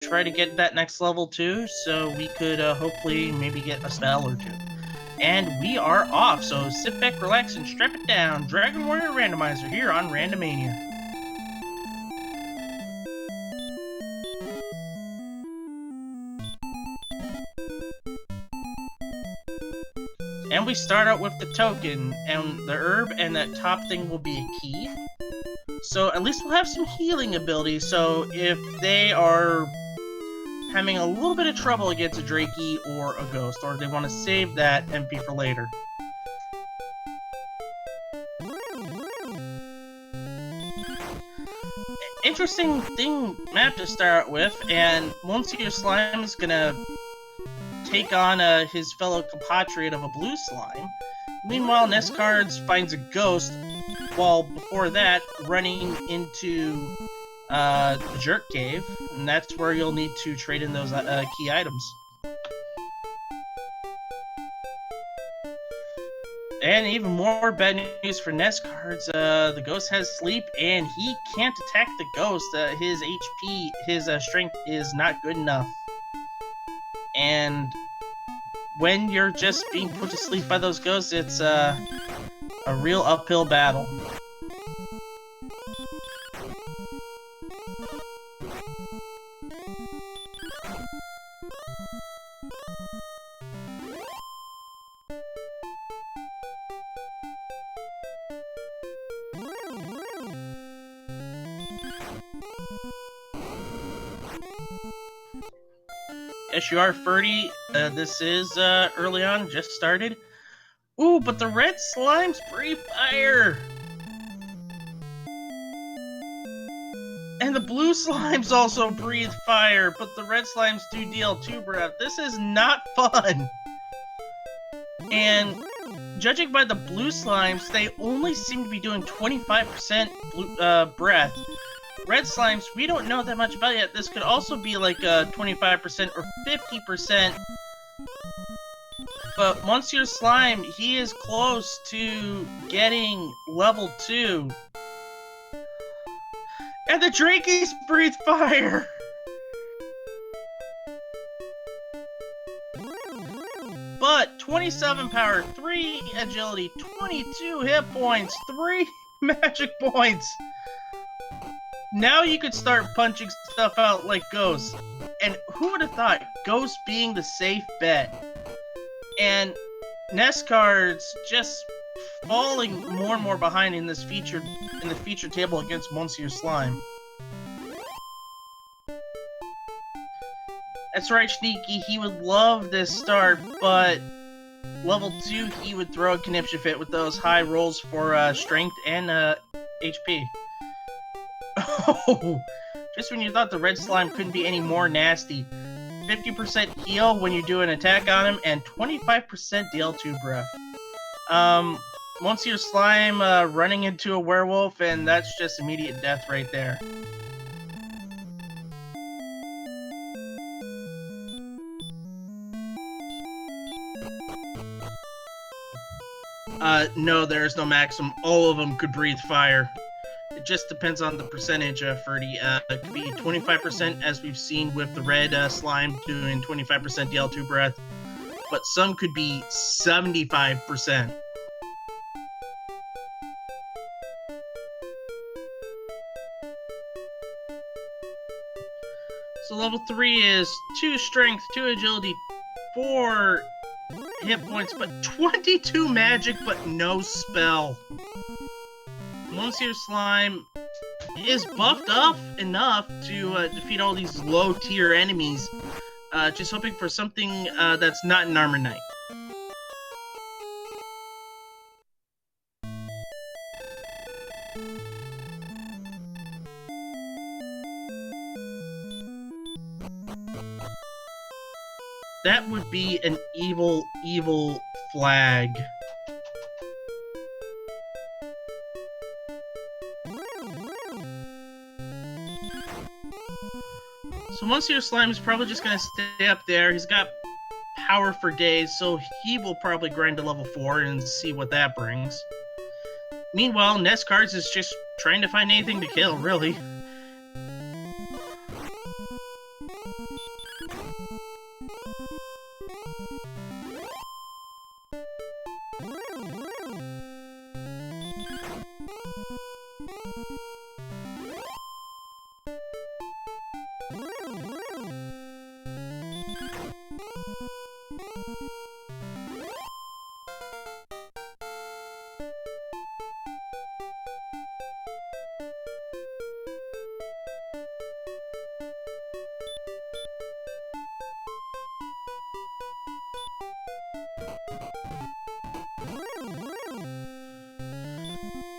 try to get that next level too, so we could hopefully maybe get a spell or two. And we are off, so sit back, relax, and strap it down. Dragon Warrior Randomizer here on Randomania. And we start out with the token, and the herb and that top thing will be a key. So at least we'll have some healing ability, so if they are having a little bit of trouble against a Drakey or a Ghost, or they want to save that MP for later. Interesting map to start with, and Monsieur Slime is gonna take on his fellow compatriot of a blue slime. Meanwhile, Nestcards finds a ghost, while before that, running into the Jerk Cave, and that's where you'll need to trade in those key items. And even more bad news for Nestcards, the ghost has sleep, and he can't attack the ghost. His HP, his strength is not good enough. And when you're just being put to sleep by those ghosts, it's a real uphill battle. Yes, you are, Ferdy. This is early on, just started. Ooh, but the red slimes breathe fire! And the blue slimes also breathe fire, but the red slimes do deal 2 breath. This is not fun! And judging by the blue slimes, they only seem to be doing 25% breath. Red slimes, we don't know that much about yet. This could also be like 25% or 50%. But Monsieur Slime, he is close to getting level 2. And the Drakeys breathe fire! But 27 power, 3 agility, 22 hit points, 3 magic points. Now you could start punching stuff out like Ghosts. And who would have thought Ghost being the safe bet? And Nestcards just falling more and more behind in this feature table against Monsieur Slime. That's right, Sneaky, he would love this start, but level 2 he would throw a conniption fit with those high rolls for strength and HP. Oh, just when you thought the red slime couldn't be any more nasty. 50% heal when you do an attack on him, and 25% DL2 breath. Monsieur Slime running into a werewolf, and that's just immediate death right there. No, there is no maximum. All of them could breathe fire. It just depends on the percentage, Ferdy. It could be 25%, as we've seen with the red slime doing 25% DL2 breath, but some could be 75%. So level 3 is 2 strength, 2 agility, 4 hit points, but 22 magic, but no spell. Monsieur Slime is buffed up enough to defeat all these low-tier enemies, just hoping for something that's not an Armor Knight. That would be an evil, evil flag. So Monsieur Slime is probably just gonna stay up there. He's got power for days, so he will probably grind to level 4 and see what that brings. Meanwhile, Nestcards is just trying to find anything to kill, really.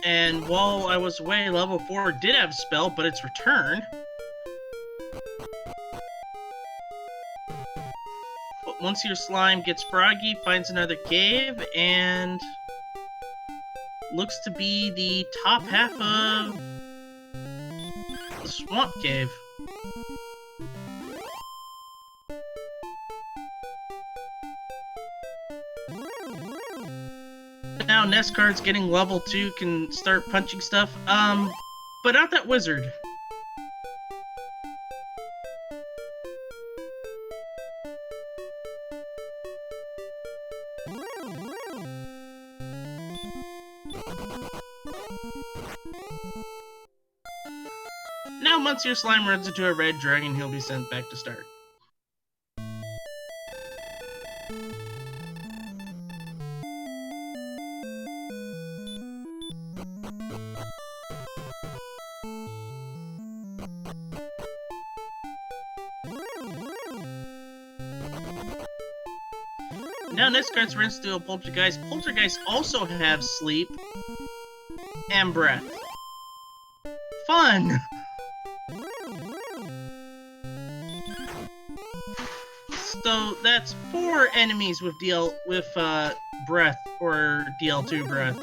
And while I was away, level 4 did have a spell, but it's returned. But once your slime gets froggy, finds another cave, and looks to be the top half of the swamp cave. Now Nestcard's getting level 2, can start punching stuff. But not that wizard. Now Monsieur Slime runs into a red dragon, he'll be sent back to start. Now Nestcard's runs into a poltergeist. Poltergeists also have sleep and breath. Fun! So that's 4 enemies with breath or DL2 breath.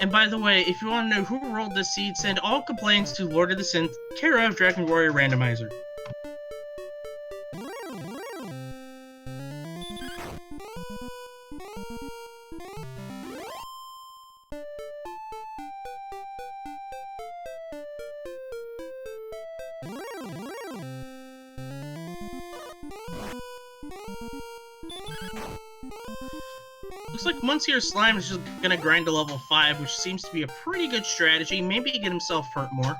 And by the way, if you want to know who rolled this seed, send all complaints to Lord of the Synth, care of Dragon Warrior Randomizer. Looks like Monsieur Slime is just gonna grind to level 5, which seems to be a pretty good strategy. Maybe get himself hurt more.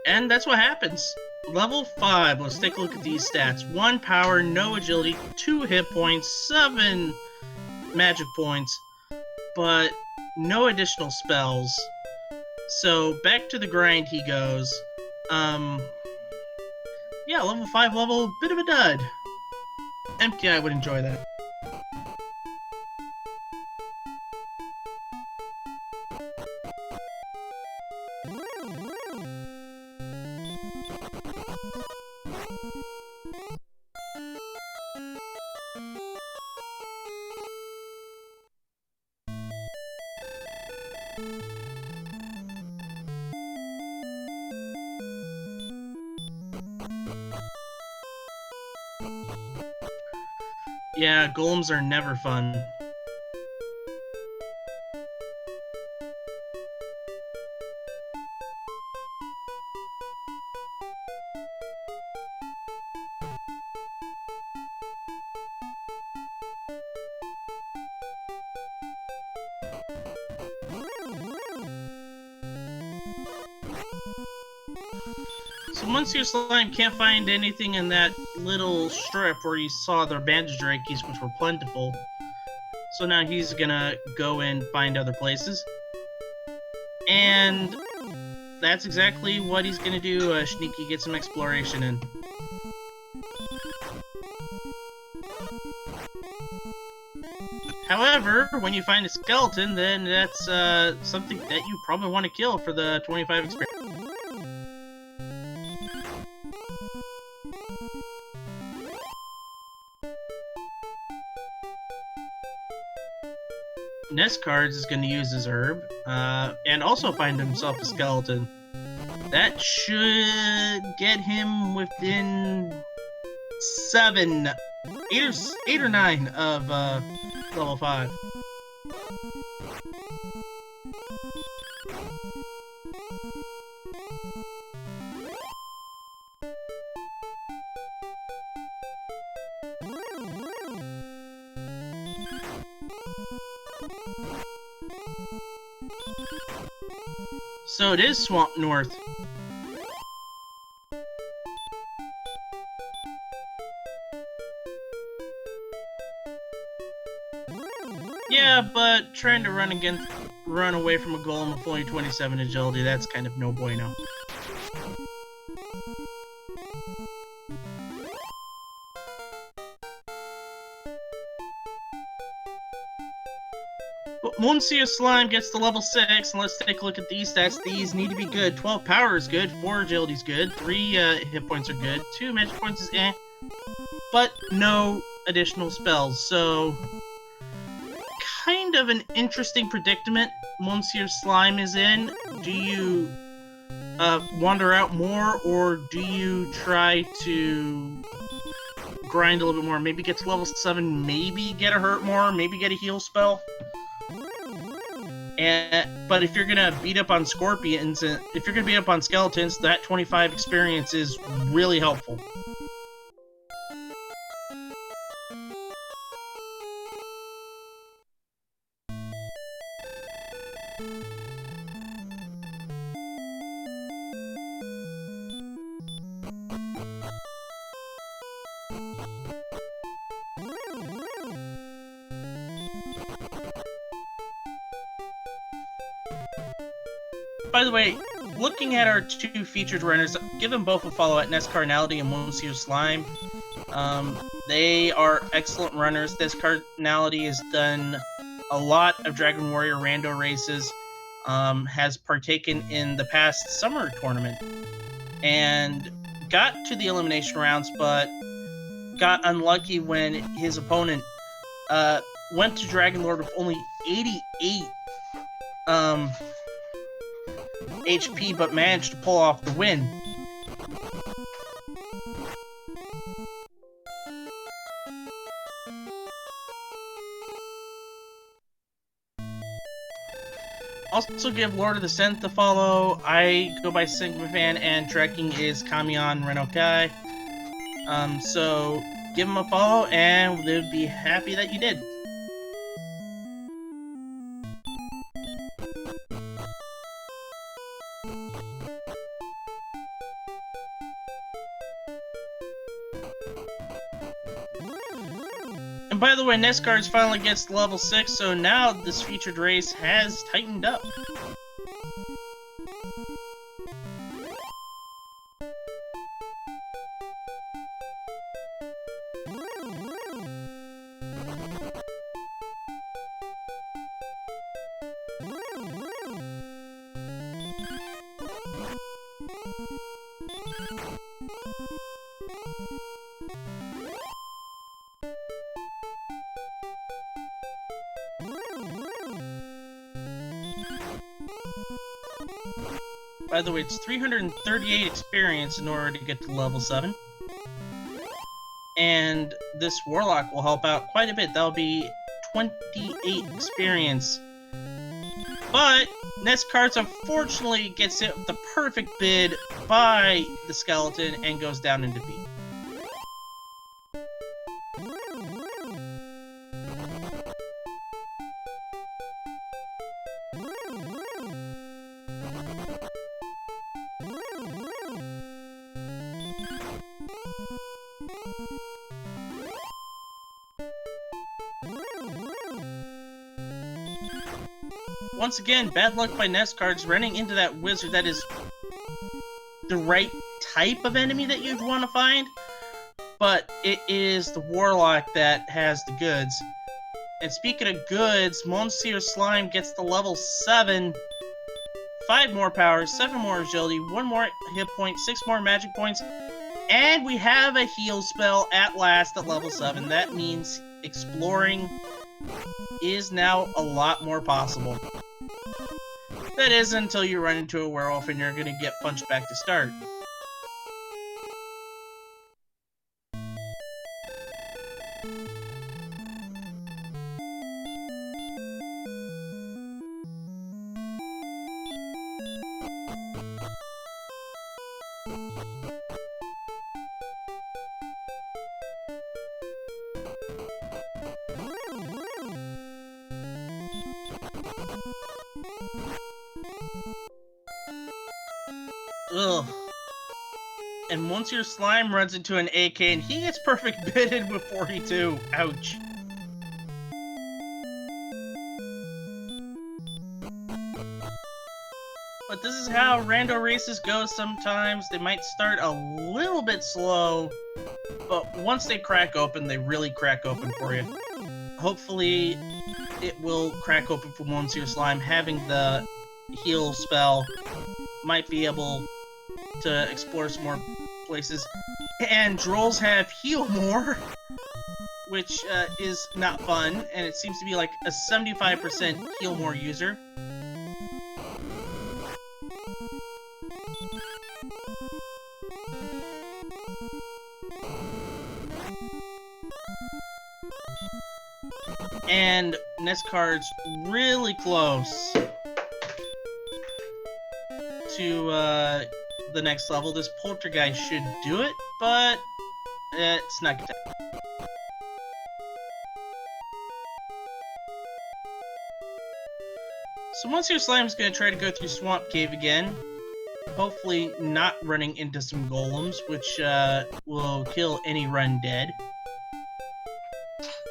And that's what happens. Level 5, let's take a look at these stats. 1 power, no agility, 2 hit points, 7 magic points, but no additional spells. So back to the grind he goes. Yeah, level 5 level, bit of a dud. MTI would enjoy that. Yeah, golems are never fun. So Monsieur Slime can't find anything in that little strip where you saw the bandage Reikis, which were plentiful. So now he's gonna go and find other places. And that's exactly what he's gonna do, sneaky get some exploration in. However, when you find a skeleton, then that's something that you probably want to kill for the 25 experience. Nestcards is going to use his herb, and also find himself a skeleton. That should get him within 7 8 or 9 of level 5. So it is Swamp North. Yeah, but trying to run away from a golem with only 27 agility, that's kind of no bueno. But Monsieur Slime gets to level 6, and let's take a look at these stats. These need to be good. 12 power is good, 4 agility is good, 3 hit points are good, 2 magic points is eh, but no additional spells, so kind of an interesting predicament Monsieur Slime is in. Do you wander out more, or do you try to grind a little bit more? Maybe get to level 7, maybe get a hurt more, maybe get a heal spell? But if you're gonna beat up on scorpions, if you're gonna beat up on skeletons, that 25 experience is really helpful. By the way, looking at our 2 featured runners, give them both a follow at Nest Carnality and Monsieur Slime. They are excellent runners. Nest Carnality has done a lot of Dragon Warrior rando races, has partaken in the past summer tournament, and got to the elimination rounds, but got unlucky when his opponent went to Dragon Lord with only 88 HP, but managed to pull off the win. Also give Lord of the Synth a follow. I go by Sigmafan, and trekking is Kamion Renokai. So give him a follow, and they'd be happy that you did. And by the way, Nescards finally gets to level 6, so now this featured race has tightened up. By the way, it's 338 experience in order to get to level 7. And this Warlock will help out quite a bit. That'll be 28 experience. But Nest Cards unfortunately gets hit with the perfect bid by the skeleton and goes down in defeat. Once again, bad luck by Nest Cards running into that wizard. That is the right type of enemy that you'd want to find, but it is the Warlock that has the goods. And speaking of goods, Monsieur Slime gets to level 7, 5 more power, 7 more agility, 1 more hit point, 6 more magic points, and we have a heal spell at last at level 7. That means exploring is now a lot more possible. That is until you run into a werewolf and you're gonna get punched back to start. Ugh. And Monsieur Slime runs into an AK and he gets perfect bitted with 42. Ouch. But this is how rando races go sometimes. They might start a little bit slow, but once they crack open, they really crack open for you. Hopefully, it will crack open for Monsieur Slime. Having the heal spell might be able to explore some more places. And Drolls have heal more, which is not fun, and it seems to be like a 75% heal more user. And Nescard's really close to the next level. This Poltergeist should do it, but it's not good. So Monsieur Slime's gonna try to go through Swamp Cave again. Hopefully not running into some golems, which will kill any run dead.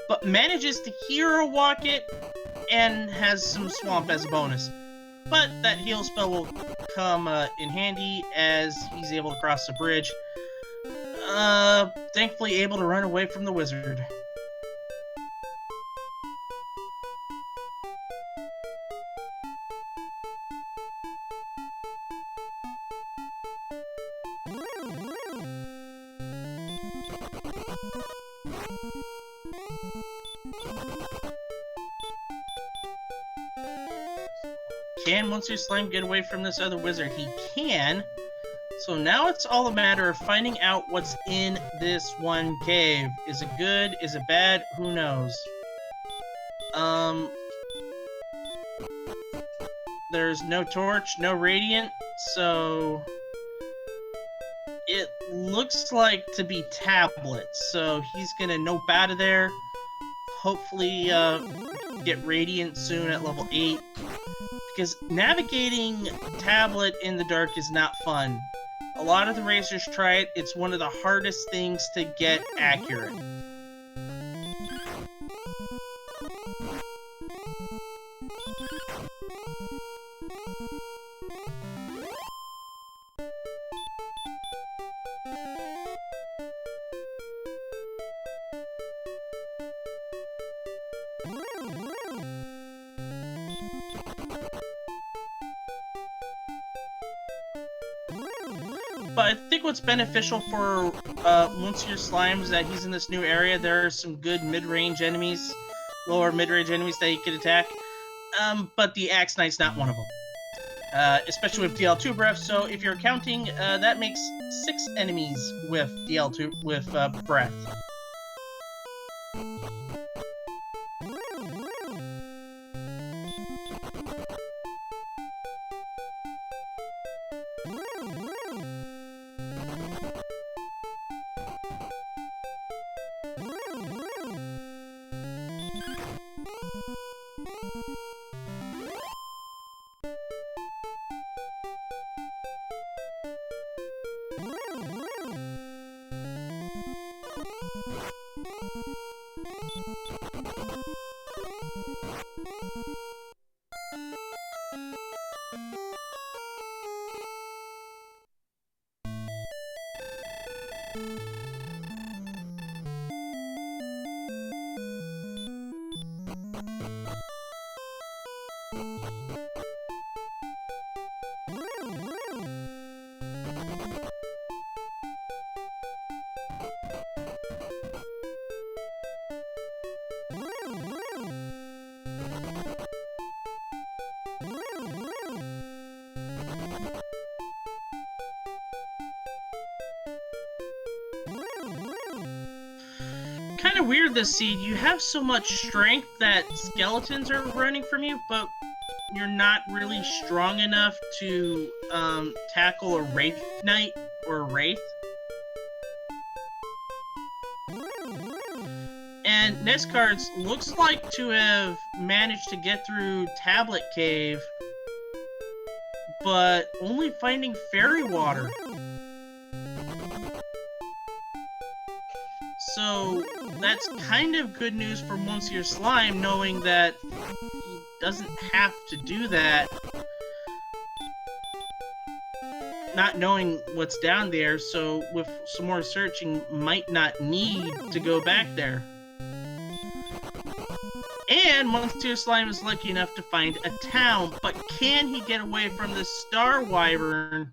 But manages to hero walk it and has some swamp as a bonus. But that heal spell will come in handy as he's able to cross the bridge. Thankfully able to run away from the wizard. Can Monsieur Slime get away from this other wizard? He can. So now it's all a matter of finding out what's in this one cave. Is it good? Is it bad? Who knows? There's no torch, no radiant, so it looks like to be tablets. So he's gonna nope out of there. Hopefully get radiant soon at level 8. Because navigating tablet in the dark is not fun. A lot of the racers try it. It's one of the hardest things to get accurate. But I think what's beneficial for Monsieur Slime is that he's in this new area. There are some good mid-range enemies, lower mid-range enemies that he can attack. But the Axe Knight's not one of them. Especially with DL2 breath. So if you're counting, that makes 6 enemies with DL2 with breath. Kind of weird this seed. You have so much strength that skeletons are running from you, but you're not really strong enough to tackle a Wraith Knight or a Wraith. And Nescards looks like to have managed to get through Tablet Cave, but only finding fairy water. So that's kind of good news for Monsieur Slime, knowing that he doesn't have to do that. Not knowing what's down there, so with some more searching, might not need to go back there. And Monsieur Slime is lucky enough to find a town, but can he get away from the Star Wyvern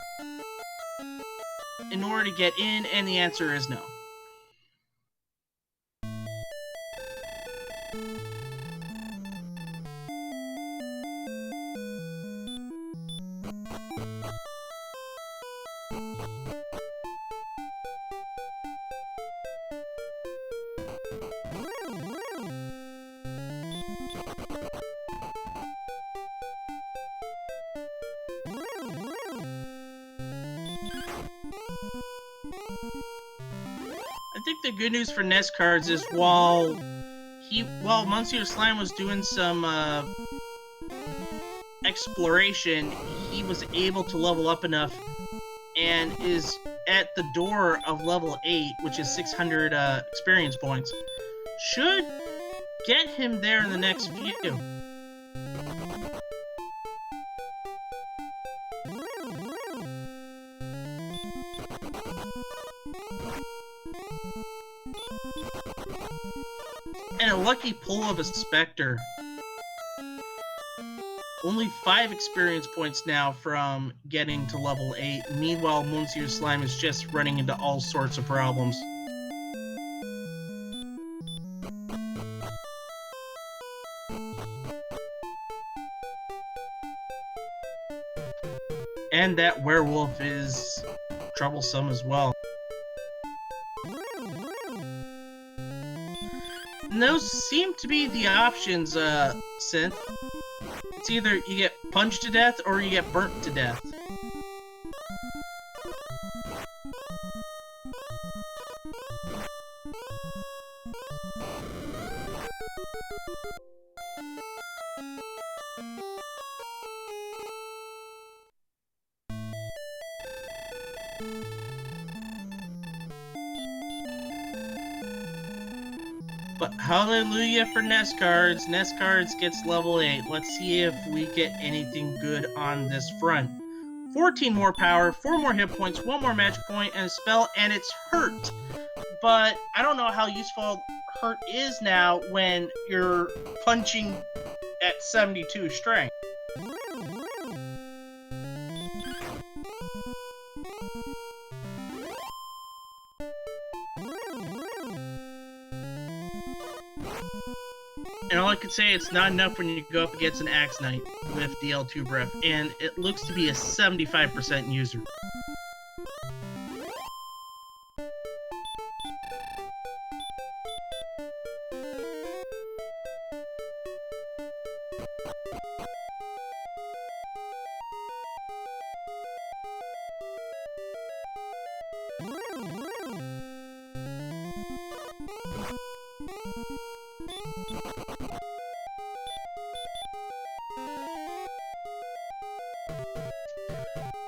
in order to get in? And the answer is no. I think the good news for NES cards is while Monsieur Slime was doing some exploration, he was able to level up enough and is at the door of level 8, which is 600 experience points. Should get him there in the next few. And a lucky pull of a Spectre. Only 5 experience points now from getting to level 8. Meanwhile, Monsieur Slime is just running into all sorts of problems. And that werewolf is troublesome as well. And those seem to be the options, Synth. It's either you get punched to death or you get burnt to death. But hallelujah for NES cards. NES cards gets level 8. Let's see if we get anything good on this front. 14 more power, 4 more hit points, 1 more magic point, and a spell, and it's hurt. But I don't know how useful hurt is now when you're punching at 72 strength. And all I could say, it's not enough when you go up against an Axe Knight with DL2 Breath, and it looks to be a 75% user.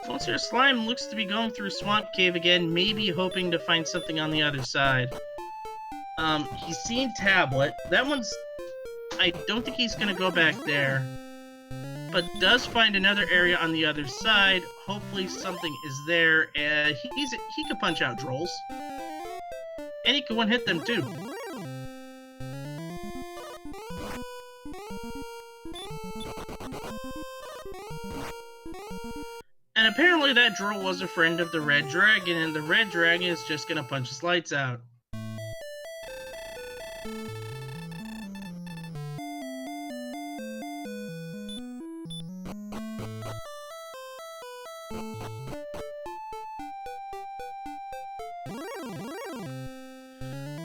Monsieur Slime looks to be going through Swamp Cave again, maybe hoping to find something on the other side. He's seen Tablet. That one's... I don't think he's gonna go back there. But does find another area on the other side. Hopefully something is there. He could punch out Drolls. And he could one-hit them too. And apparently that Droll was a friend of the Red Dragon, and the Red Dragon is just gonna punch his lights out.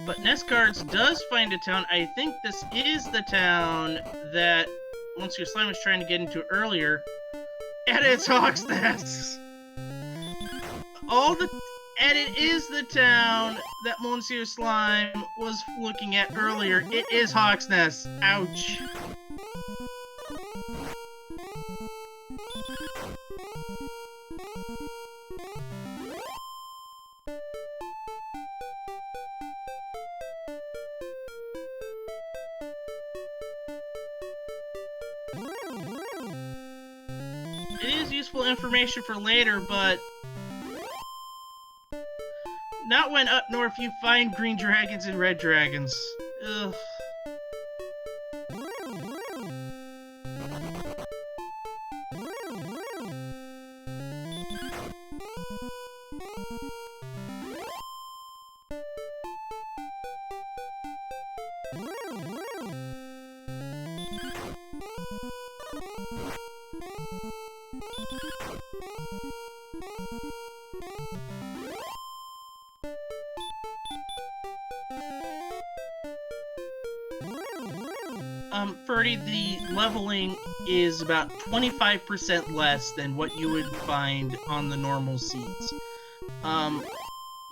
But NES Cards does find a town. I think this is the town that Monsieur Slime was trying to get into earlier. And it's Hawksnest! And it is the town that Monsieur Slime was looking at earlier. It is Hawksnest. Ouch. it is useful information for later, but not when up north you find green dragons and red dragons. Ugh. Ferdy, the leveling is about 25% less than what you would find on the normal seeds.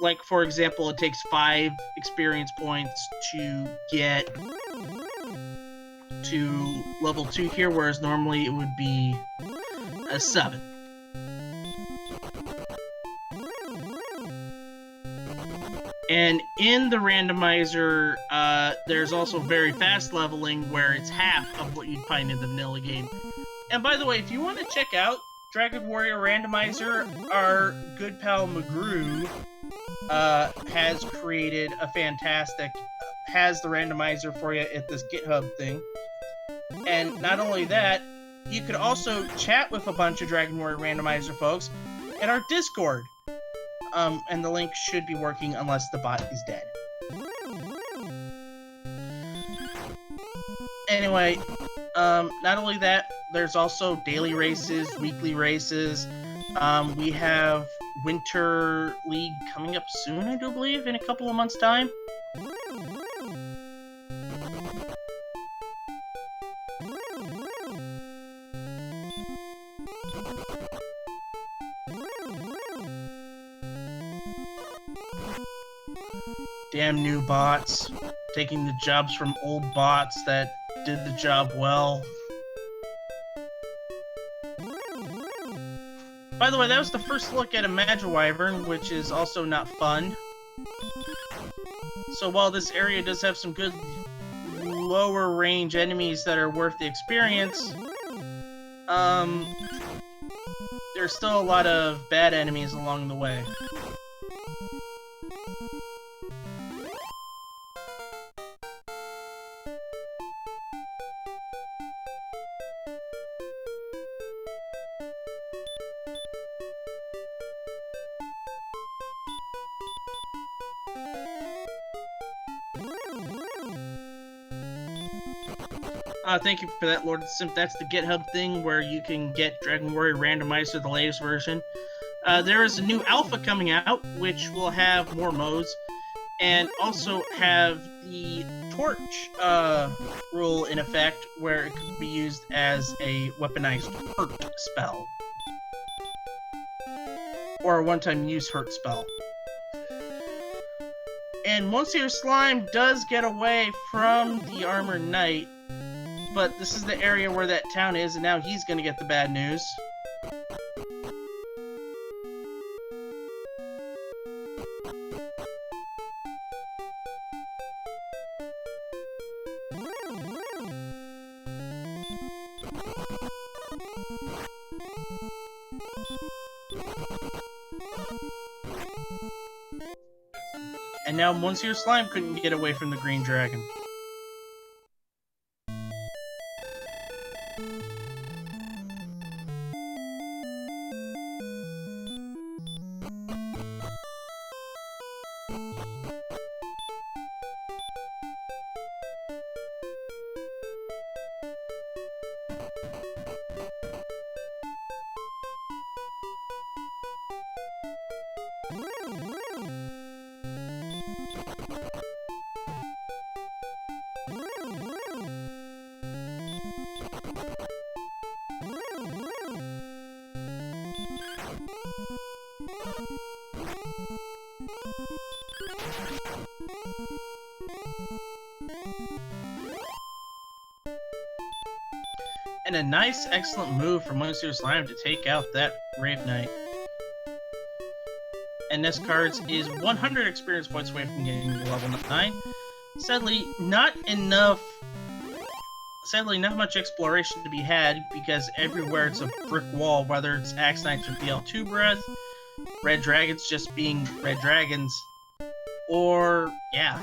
Like, for example, it takes 5 experience points to get to level 2 here, whereas normally it would be a 7. And in the randomizer, there's also very fast leveling where it's half of what you'd find in the vanilla game. And by the way, if you want to check out Dragon Warrior Randomizer, our good pal McGrew has created a fantastic, has the randomizer for you at this GitHub thing. And not only that, you could also chat with a bunch of Dragon Warrior Randomizer folks at our Discord. And the link should be working unless the bot is dead. Anyway, not only that, there's also daily races, weekly races. We have Winter League coming up soon, I do believe, in a couple of months' time. Damn new bots, taking the jobs from old bots that did the job well. By the way, that was the first look at a Magiwyvern, which is also not fun. So while this area does have some good lower range enemies that are worth the experience, there's still a lot of bad enemies along the way. Thank you for that, Lord Simp. That's the GitHub thing where you can get Dragon Warrior Randomizer, the latest version. There is a new alpha coming out, which will have more modes, and also have the torch rule in effect, where it can be used as a weaponized hurt spell. Or a one-time use hurt spell. And Monsieur Slime does get away from the Armored Knight, but this is the area where that town is, and now he's gonna get the bad news. And now Monsieur Slime couldn't get away from the Green Dragon. And a nice, excellent move from Monsieur Slime to take out that Rave Knight. And this card is 100 experience points away from getting to level 9. Sadly, not enough sadly not much exploration to be had because everywhere it's a brick wall, whether it's Axe Knights with DL2 Breath, Red Dragons just being Red Dragons, or, yeah.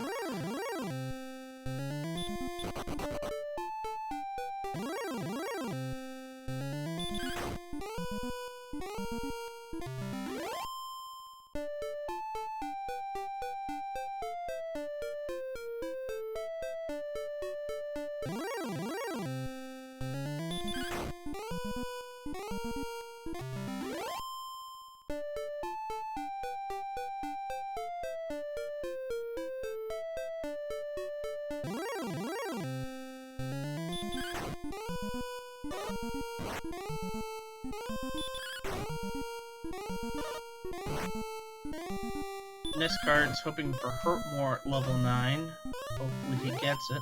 This card's hoping for Hurtmore at level 9. Hopefully he gets it.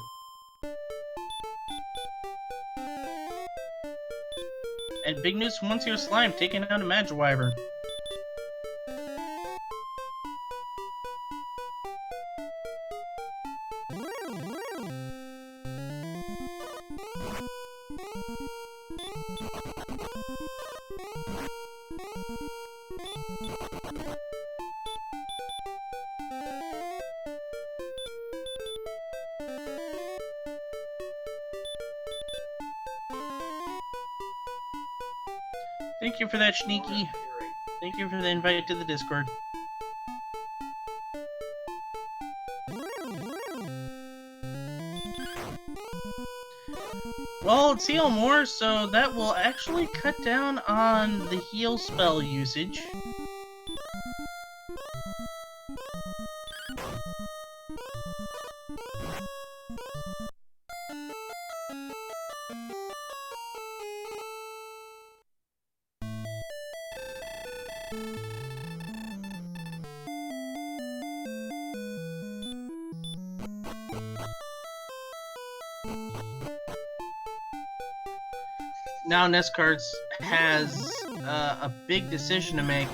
And big news from Once Here Slime, taking out a Magiwyvern. Thank you for that, Sneaky. Thank you for the invite to the Discord. Well, it's heal more, so that will actually cut down on the heal spell usage. Now Nescards has a big decision to make.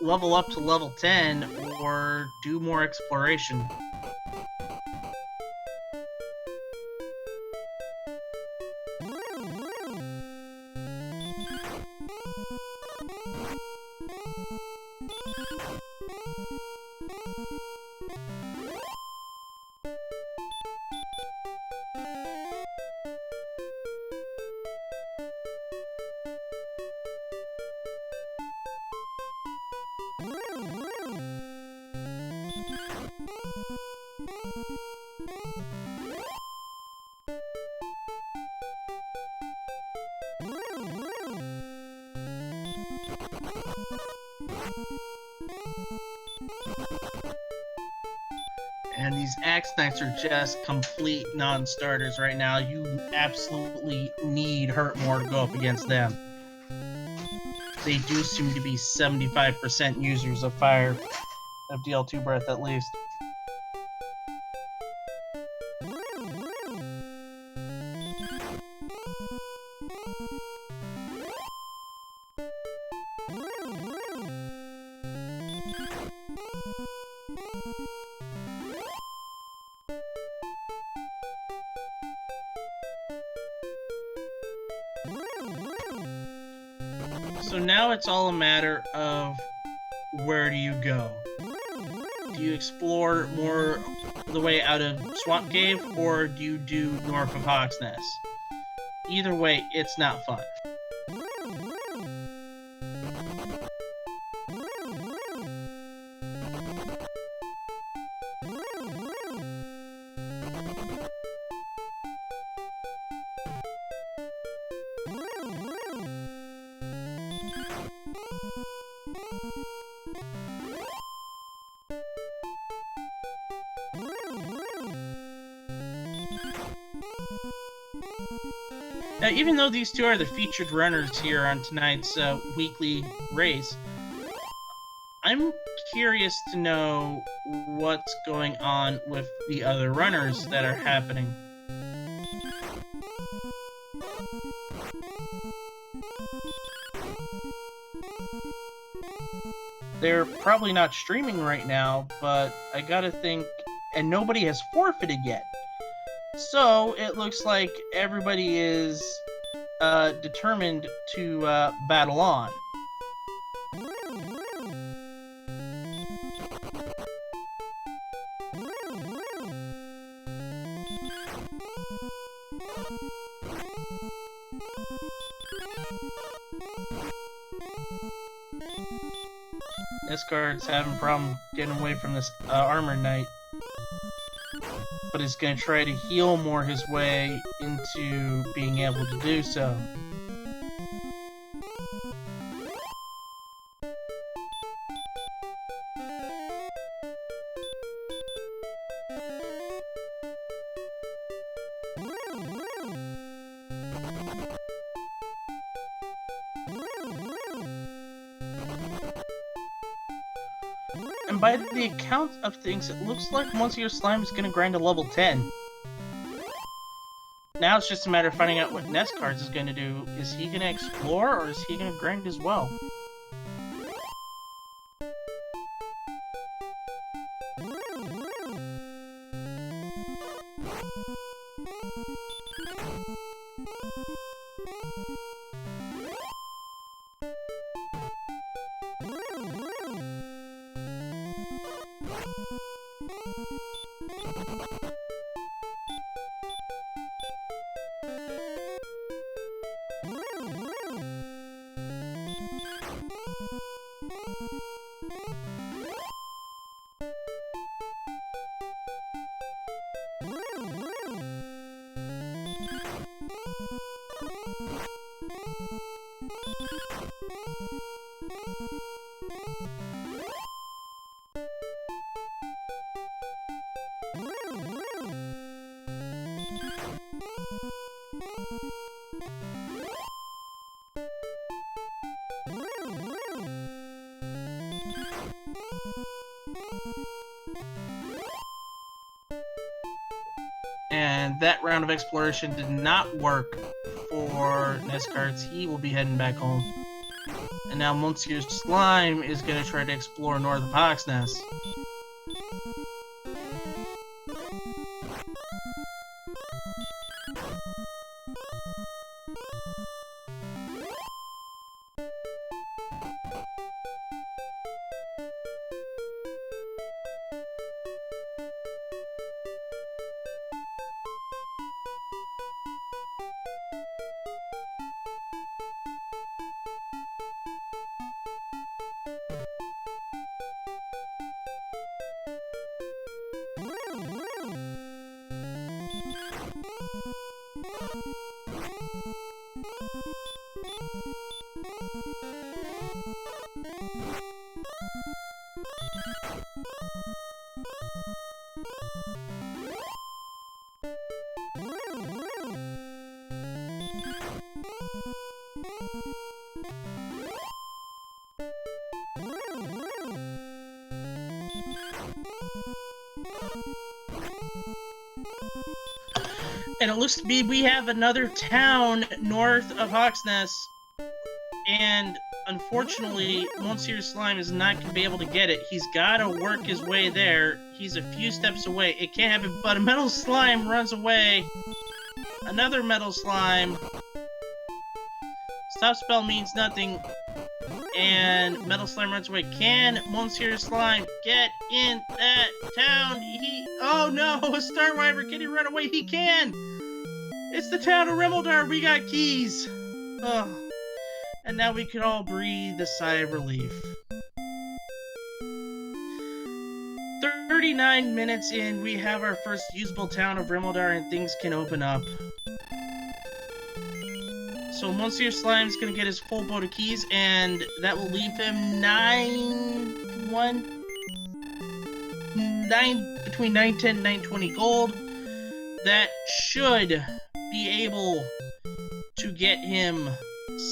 Level up to level 10 or do more exploration. And these Axe Knights are just complete non-starters right now. You absolutely need Hurtmore to go up against them. They do seem to be 75% users of Fire, of DL2 Breath at least. So now it's all a matter of where do you go? Do you explore more the way out of Swamp Cave, or do you do north of Hawk's Nest? Either way, it's not fun. Now, even though these two are the featured runners here on tonight's weekly race, I'm curious to know what's going on with the other runners that are happening. They're probably not streaming right now, but I gotta think, and nobody has forfeited yet. So it looks like everybody is determined to battle on. This guard's having a problem getting away from this armor knight, but is going to try to heal more his way into being able to do so. And by the account of things, it looks like Monsieur Slime is going to grind to level 10. Now it's just a matter of finding out what Nestcards is going to do. Is he going to explore, or is he going to grind as well? And that round of exploration did not work for Nestcards. He will be heading back home. And now Monsieur Slime is going to try to explore north of Hawksnest. And it looks to be we have another town north of Hawksnest, and unfortunately, Monsieur Slime is not going to be able to get it. He's got to work his way there. He's a few steps away. It can't happen, but a Metal Slime runs away. Another Metal Slime. Stop spell means nothing. And Metal Slime runs away. Can Monsieur Slime get in that town? Oh no, a Star Wyvern, can he run away? He can! It's the town of Rimeldar, we got keys! Oh. And now we can all breathe a sigh of relief. 39 minutes in, we have our first usable town of Rimeldar and things can open up. So Monsieur Slime's gonna get his full boat of keys, and that will leave him between 910 and 920 gold. That should be able to get him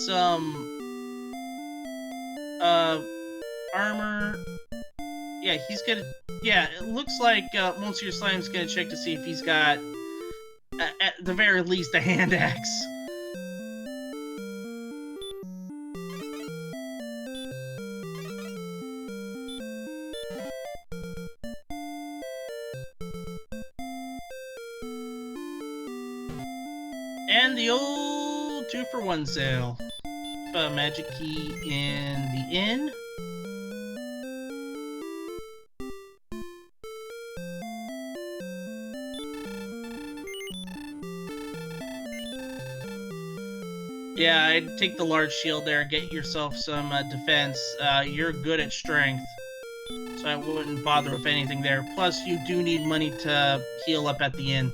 some armor. Yeah, he's gonna. Yeah, it looks like Monsieur Slime's gonna check to see if he's got, at the very least, a hand axe. And the old 2-for-1 sale. Magic key in the inn. Yeah, I'd take the large shield there, get yourself some defense. You're good at strength, so I wouldn't bother with anything there. Plus, you do need money to heal up at the inn.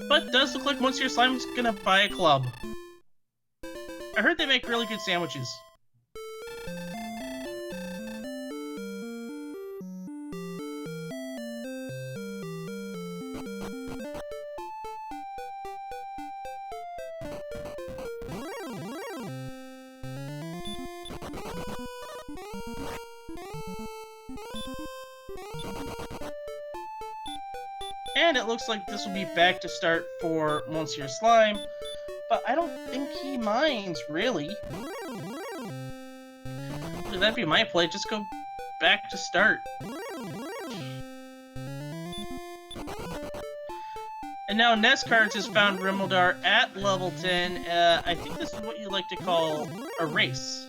But it does look like Monsieur Slime's gonna buy a club. I heard they make really good sandwiches. And it looks like this will be back to start for Monsieur Slime, but I don't think he minds, really. That'd be my play, just go back to start. And now Nest Cards has found Rimmeldar at level 10. I think this is what you like to call a race.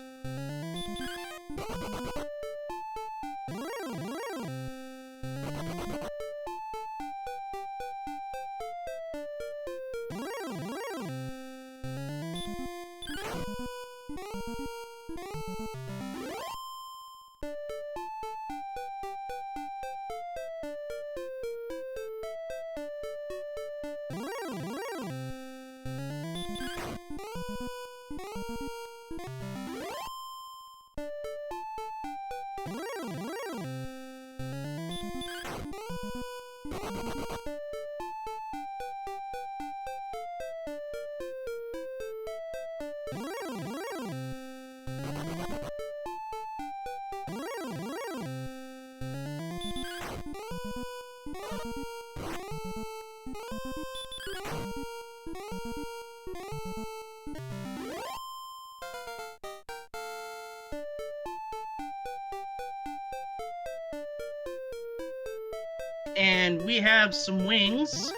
And we have some wings.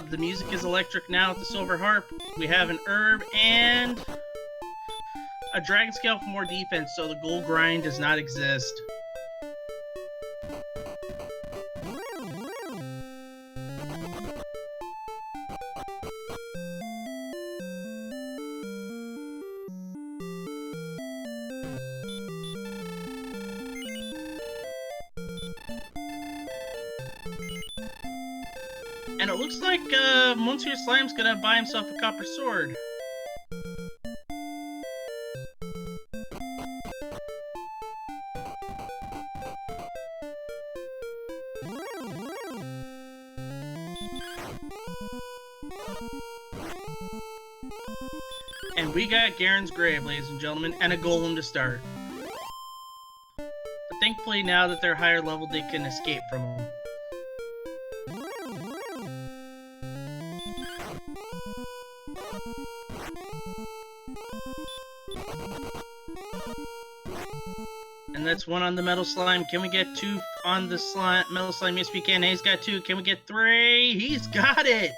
The music is electric now with the silver harp. We have an herb and a dragon scale for more defense, so the gold grind does not exist. And it looks like Monsieur Slime's gonna buy himself a copper sword. And we got Garen's Grave, ladies and gentlemen, and a golem to start. But thankfully, now that they're higher level, they can escape from him. And that's one on the metal slime. Can we get 2 on the metal slime? Yes, we can. He's got 2. Can we get 3? He's got it!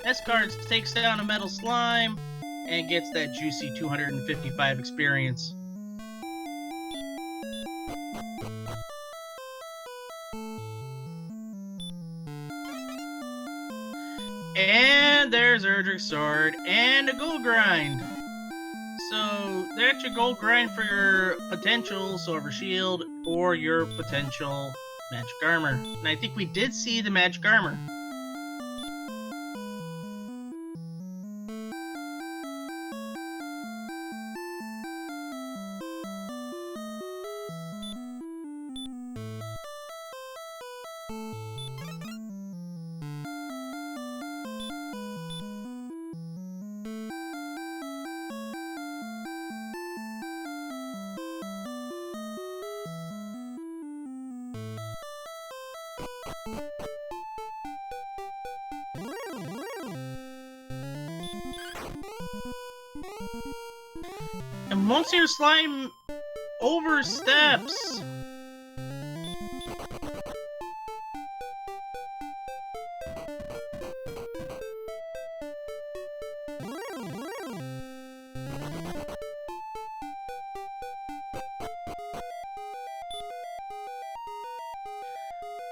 S-Cards takes down a metal slime and gets that juicy 255 experience. And there's Erdrick's sword and a gold grind. So that's your gold grind for your potential silver shield or your potential magic armor. And I think we did see the magic armor. And Monsieur Slime oversteps.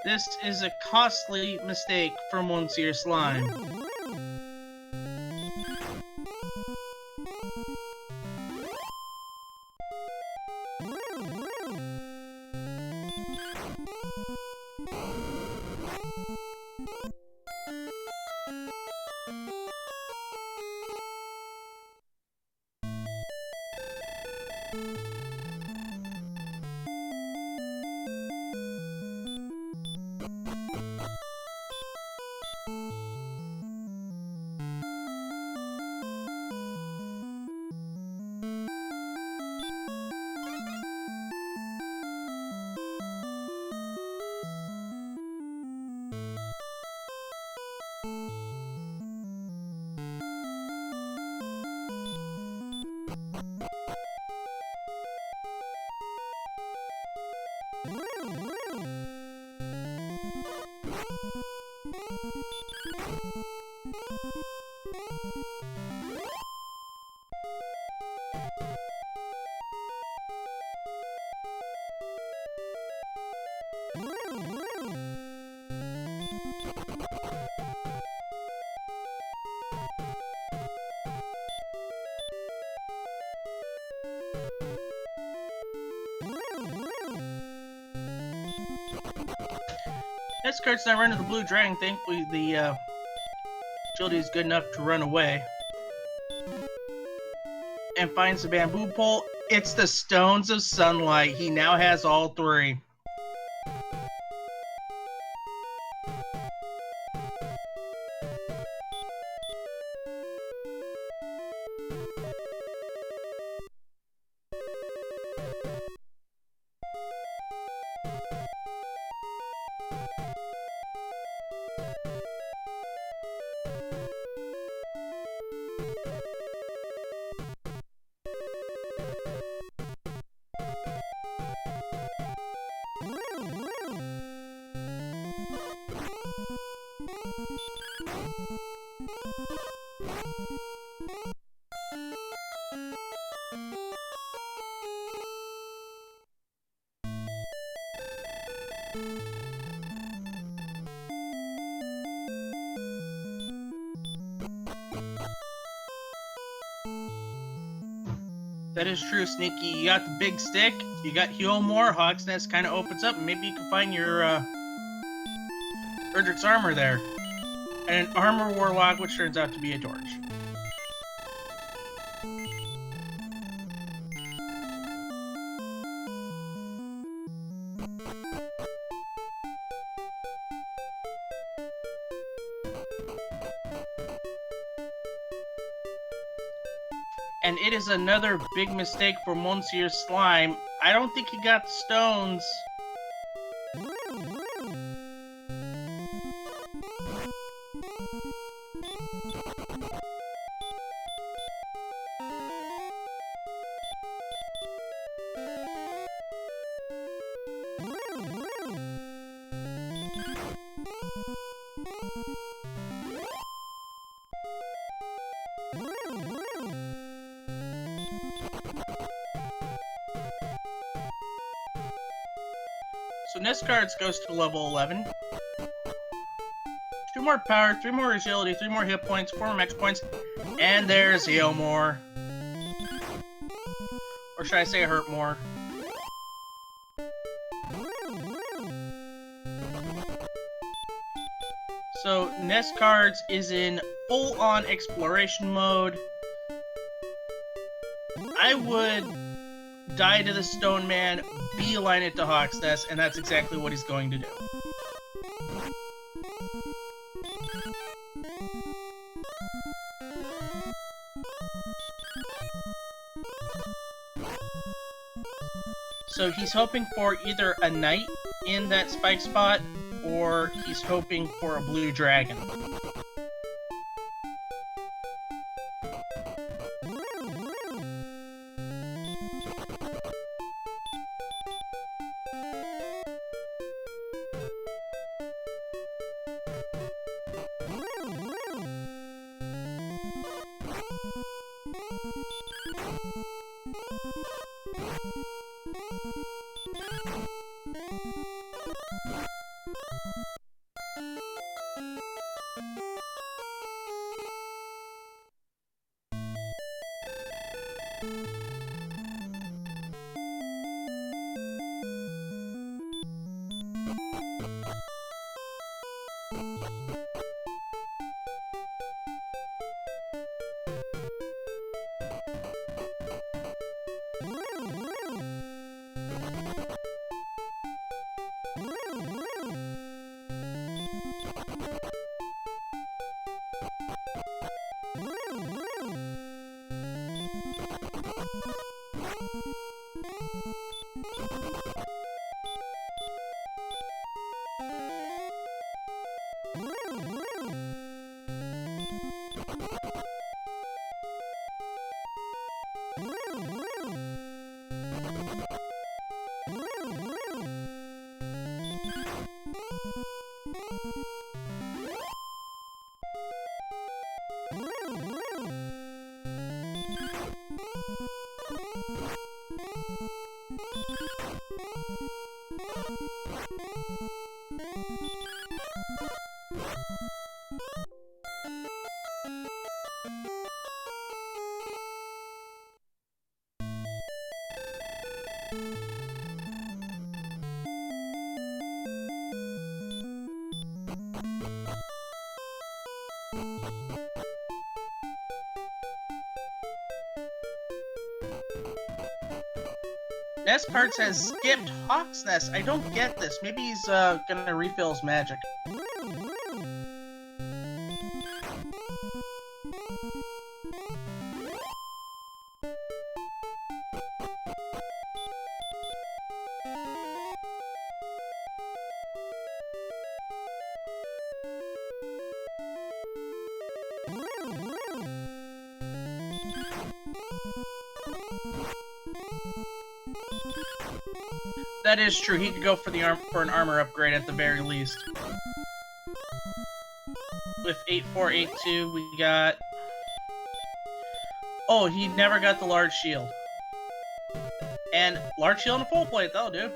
This is a costly mistake for Monsieur Slime. Next card's now run to the blue dragon. Thankfully, the agility is good enough to run away. And finds the bamboo pole. It's the stones of sunlight. He now has all three. That is true, Sneaky. You got the big stick, you got heal more, Hawk's Nest kind of opens up, and maybe you can find your Erdrick's armor there. And an armor warlock, which turns out to be a torch. And it is another big mistake for Monsieur Slime. I don't think he got the stones. So Nest cards goes to level 11. 2 more power, 3 more agility, 3 more hit points, 4 more max points, and there's heal more. Or should I say hurt more? So Nest cards is in full-on exploration mode. I would die to the Stone Man, beeline it to Hawk's Nest, and that's exactly what he's going to do. So he's hoping for either a knight in that spike spot, or he's hoping for a blue dragon. Nest card says skipped Hawk's Nest. I don't get this. Maybe he's gonna refill his magic. That is true. He could go for an armor upgrade at the very least. With 8482, we got. Oh, he never got the large shield. And large shield and a full plate, that'll do.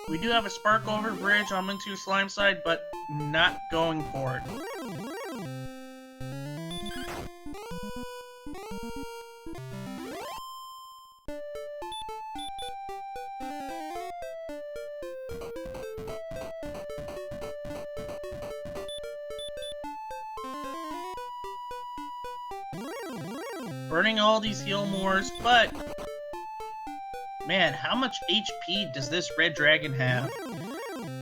We do have a Spark Over Bridge on into Slime side, but not going for it. Burning all these heal mores, but man, how much HP does this red dragon have?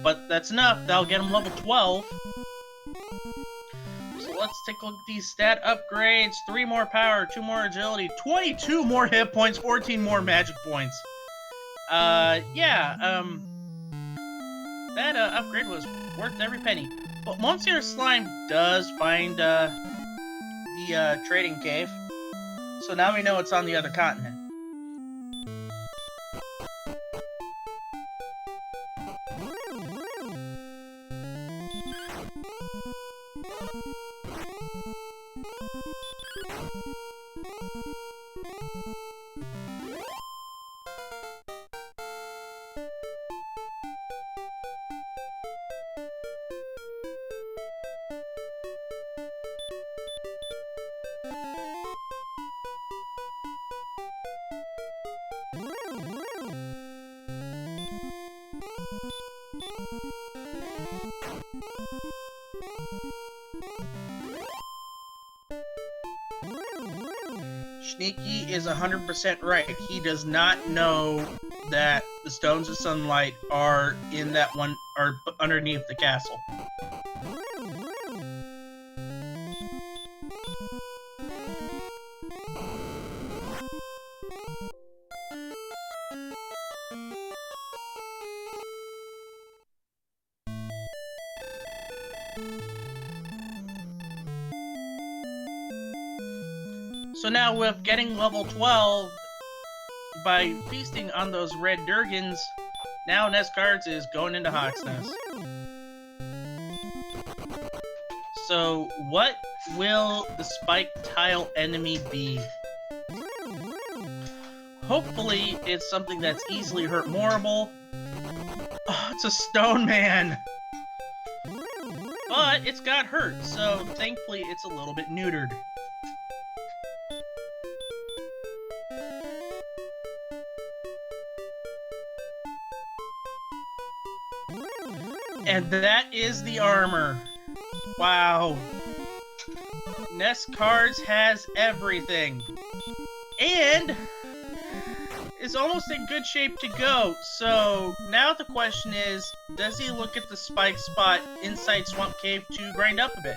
But that's enough. That'll get him level 12. So let's take a look at these stat upgrades. 3 more power, 2 more agility, 22 more hit points, 14 more magic points. That upgrade was worth every penny. But Monsieur Slime does find the trading cave. So now we know it's on the other continent. Sneaky is 100% right. He does not know that the Stones of Sunlight are in that one, are underneath the castle. So now with getting level 12, by feasting on those red Durgans, now Nescards is going into Hawksnest. So what will the spike tile enemy be? Hopefully it's something that's easily hurt-moreable. Oh, it's a Stone Man! But it's got hurt, so thankfully it's a little bit neutered. And that is the armor. Wow. Nescards has everything. And is almost in good shape to go. So now the question is, does he look at the spike spot inside Swamp Cave to grind up a bit?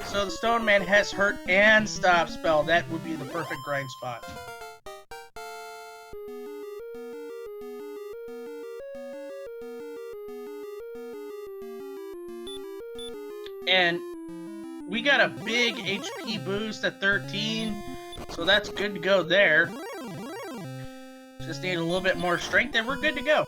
So the Stone Man has hurt and stop spell. That would be the perfect grind spot. And we got a big HP boost at 13, so that's good to go there. Just need a little bit more strength and we're good to go.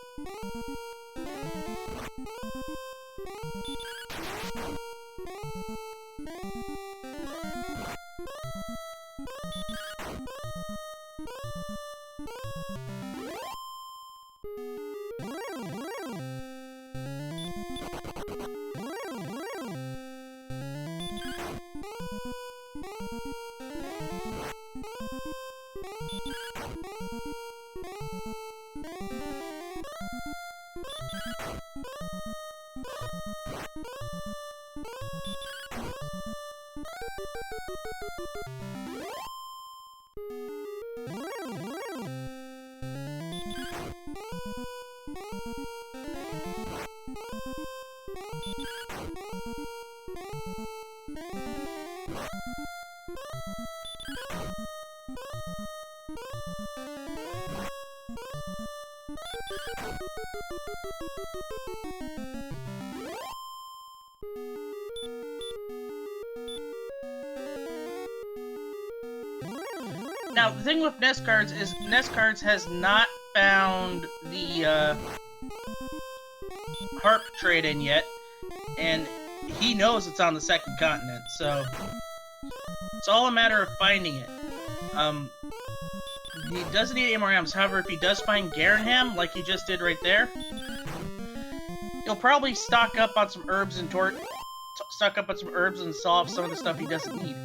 Now, the thing with Nescards is Nescards has not found the harp trade-in yet, and he knows it's on the second continent, so it's all a matter of finding it. He doesn't need any more items. However, if he does find Garenham, like he just did right there, he'll probably stock up on some herbs and sell off some of the stuff he doesn't need.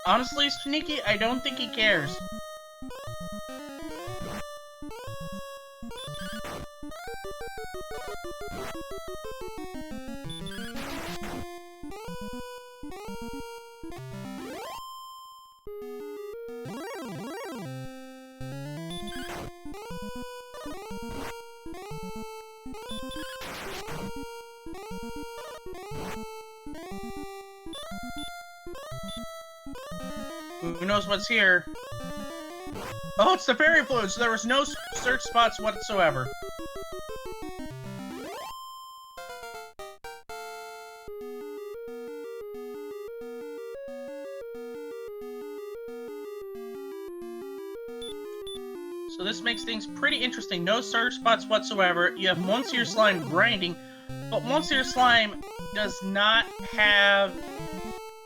Honestly, Sneaky, I don't think he cares. Who knows what's here? Oh, it's the fairy fluid, so there was no search spots whatsoever. So this makes things pretty interesting. No search spots whatsoever. You have Monsieur Slime grinding, but Monsieur Slime does not have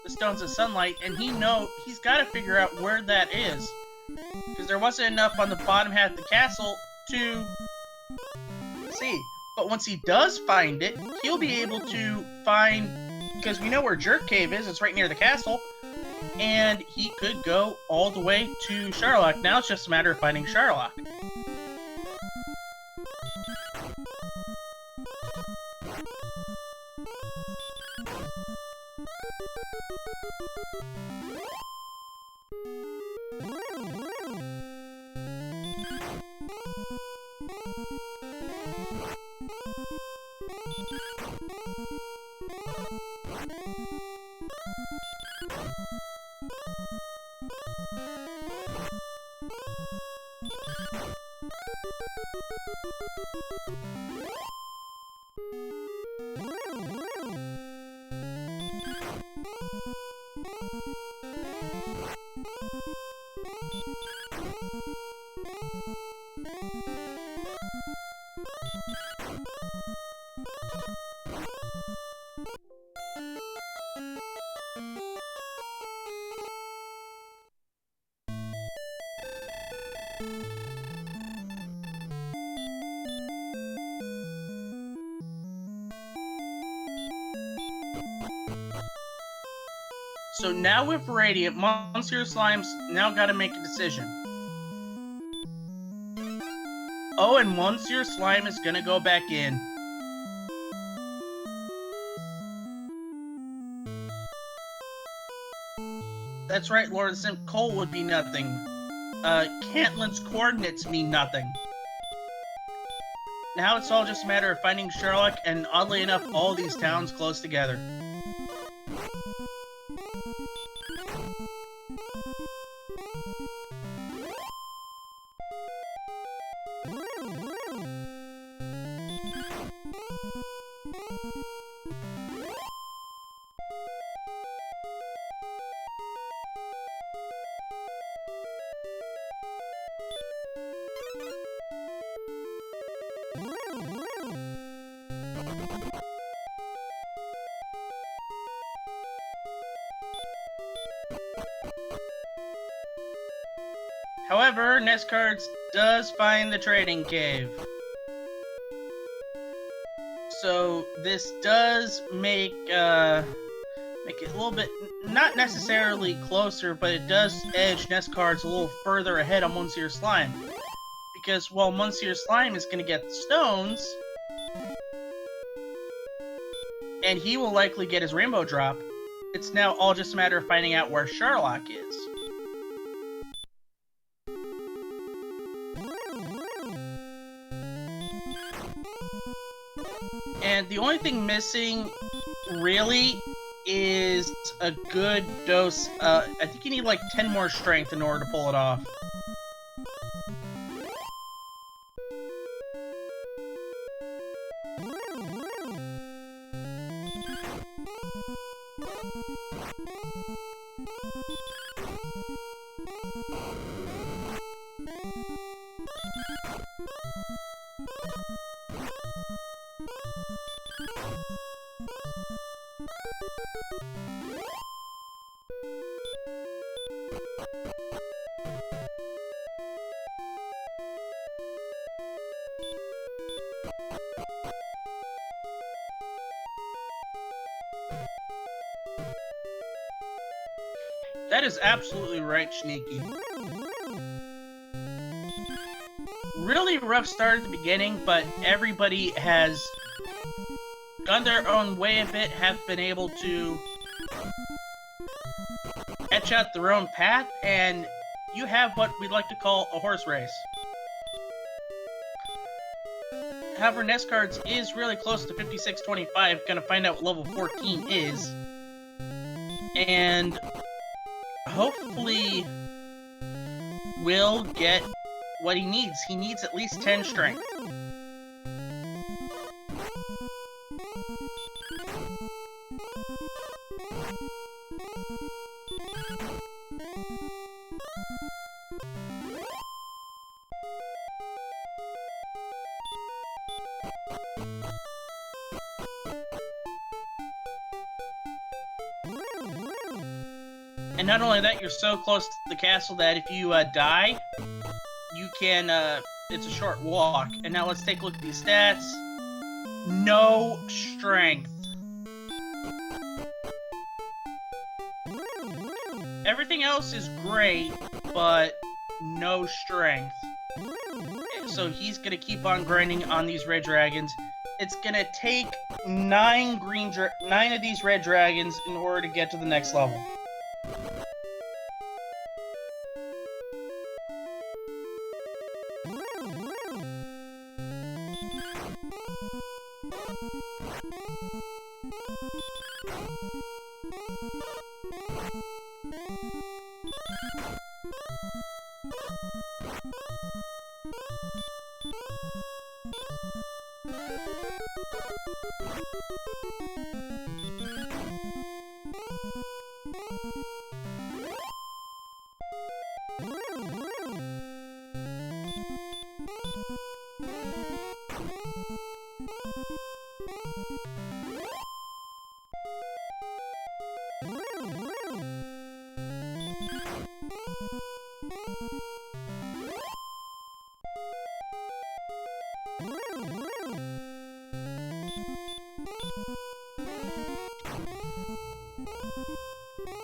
the Stones of Sunlight, and he's got to figure out where that is, because there wasn't enough on the bottom half of the castle to see. But once he does find it, he'll be able to find, because we know where Jerk Cave is, it's right near the castle, and he could go all the way to Sharlock. Now it's just a matter of finding Sharlock. So now with Radiant, Monsieur Slime's now got to make a decision. Oh, and Monsieur Slime is going to go back in. That's right, Lord of the Sim. Coal would be nothing. Cantlin's coordinates mean nothing. Now it's all just a matter of finding Sherlock, and oddly enough, all these towns close together. However, Nest Cards does find the trading cave. So this does make it a little bit, not necessarily closer, but it does edge Nest Cards a little further ahead on Monsieur Slime. Because while Monsieur Slime is going to get the stones, and he will likely get his rainbow drop, it's now all just a matter of finding out where Sherlock is. And the only thing missing, really, is a good dose. I think you need like 10 more strength in order to pull it off. That is absolutely right, Sneaky. Really rough start at the beginning, but everybody has gone their own way a bit, have been able to etch out their own path, and you have what we'd like to call a horse race. However, Nest Cards is really close to 5625, gonna find out what level 14 is, and hopefully will get what he needs. He needs at least 10 strength. And not only that, you're so close to the castle that if you die, you can, it's a short walk. And now let's take a look at these stats. No strength. Everything else is great, but no strength. So he's gonna keep on grinding on these red dragons. It's gonna take 9 of these red dragons in order to get to the next level.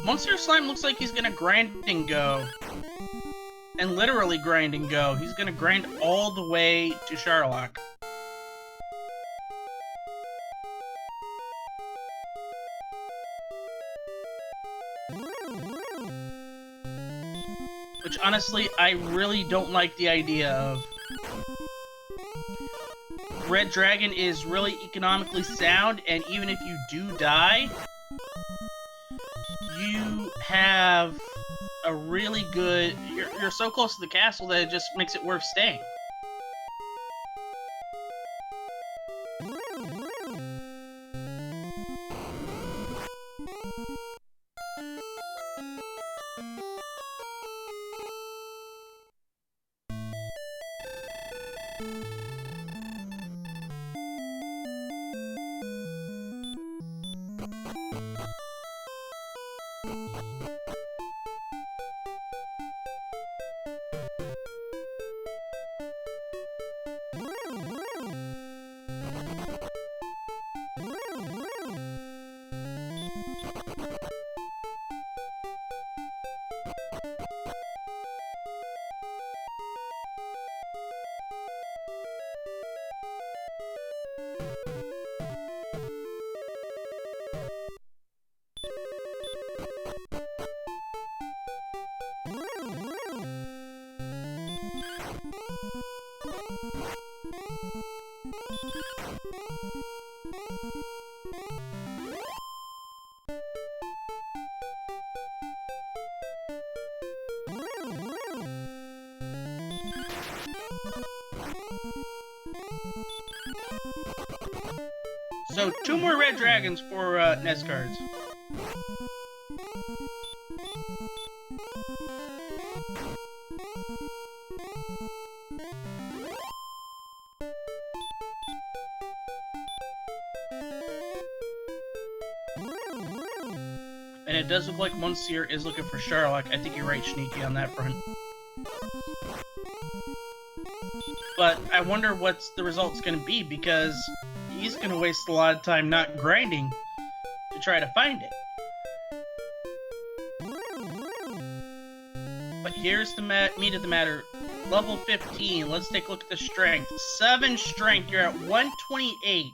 Monster Slime looks like he's gonna grind and go. And literally grind and go. He's gonna grind all the way to Sherlock. Which honestly, I really don't like the idea of. Red Dragon is really economically sound, and even if you do die, you have a really good... You're so close to the castle that it just makes it worth staying. So, 2 more red dragons for Nest Cards. And it does look like Monsieur is looking for Sherlock. I think you're right, Sneaky, on that front. But I wonder what the result's going to be, because he's going to waste a lot of time not grinding to try to find it. But here's the meat of the matter. Level 15. Let's take a look at the strength. 7 strength. You're at 128.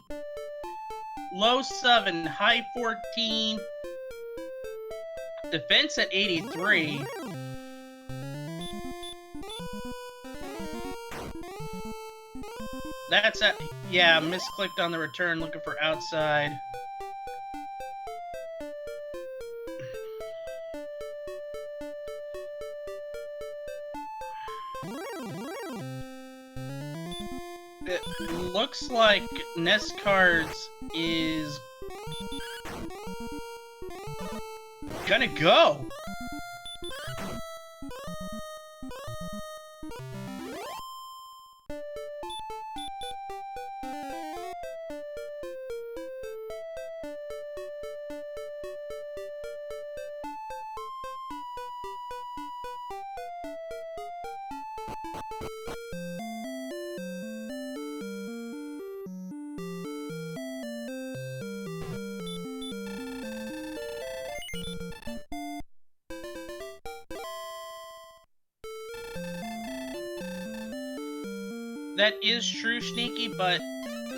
Low 7. High 14. Defense at 83. That's at... Yeah, misclicked on the return, looking for outside. It looks like Nest Cards is gonna go. That is true, Sneaky, but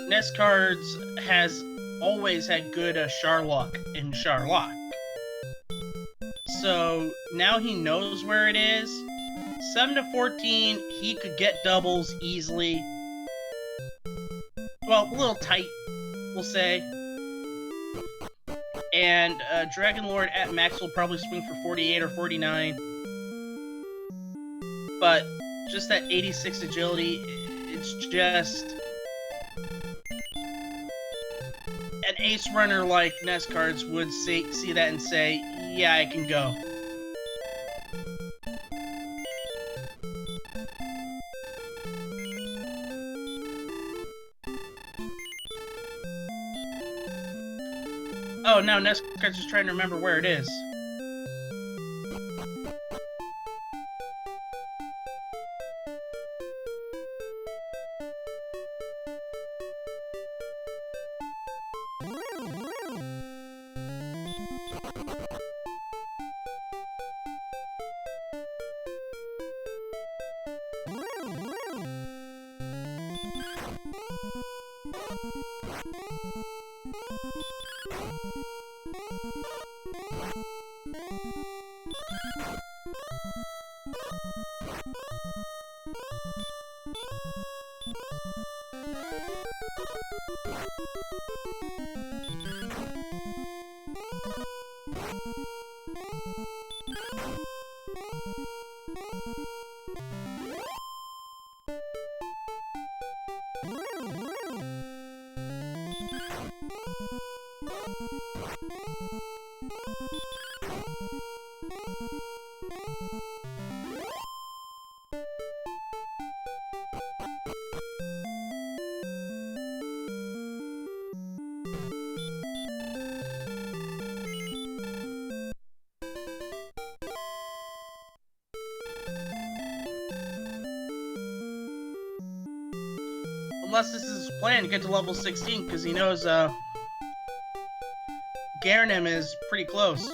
Nest Cards has always had good Sherlock in Sherlock. So now he knows where it is. 7 to 14, he could get doubles easily. Well, a little tight, we'll say. And Dragon Lord at max will probably swing for 48 or 49. But just that 86 agility, it's just... An ace runner like Nest Cards would see that and say, yeah, I can go. Oh, now Nest Cards is trying to remember where it is. Unless this is his plan to get to level 16, because he knows Garnim is pretty close.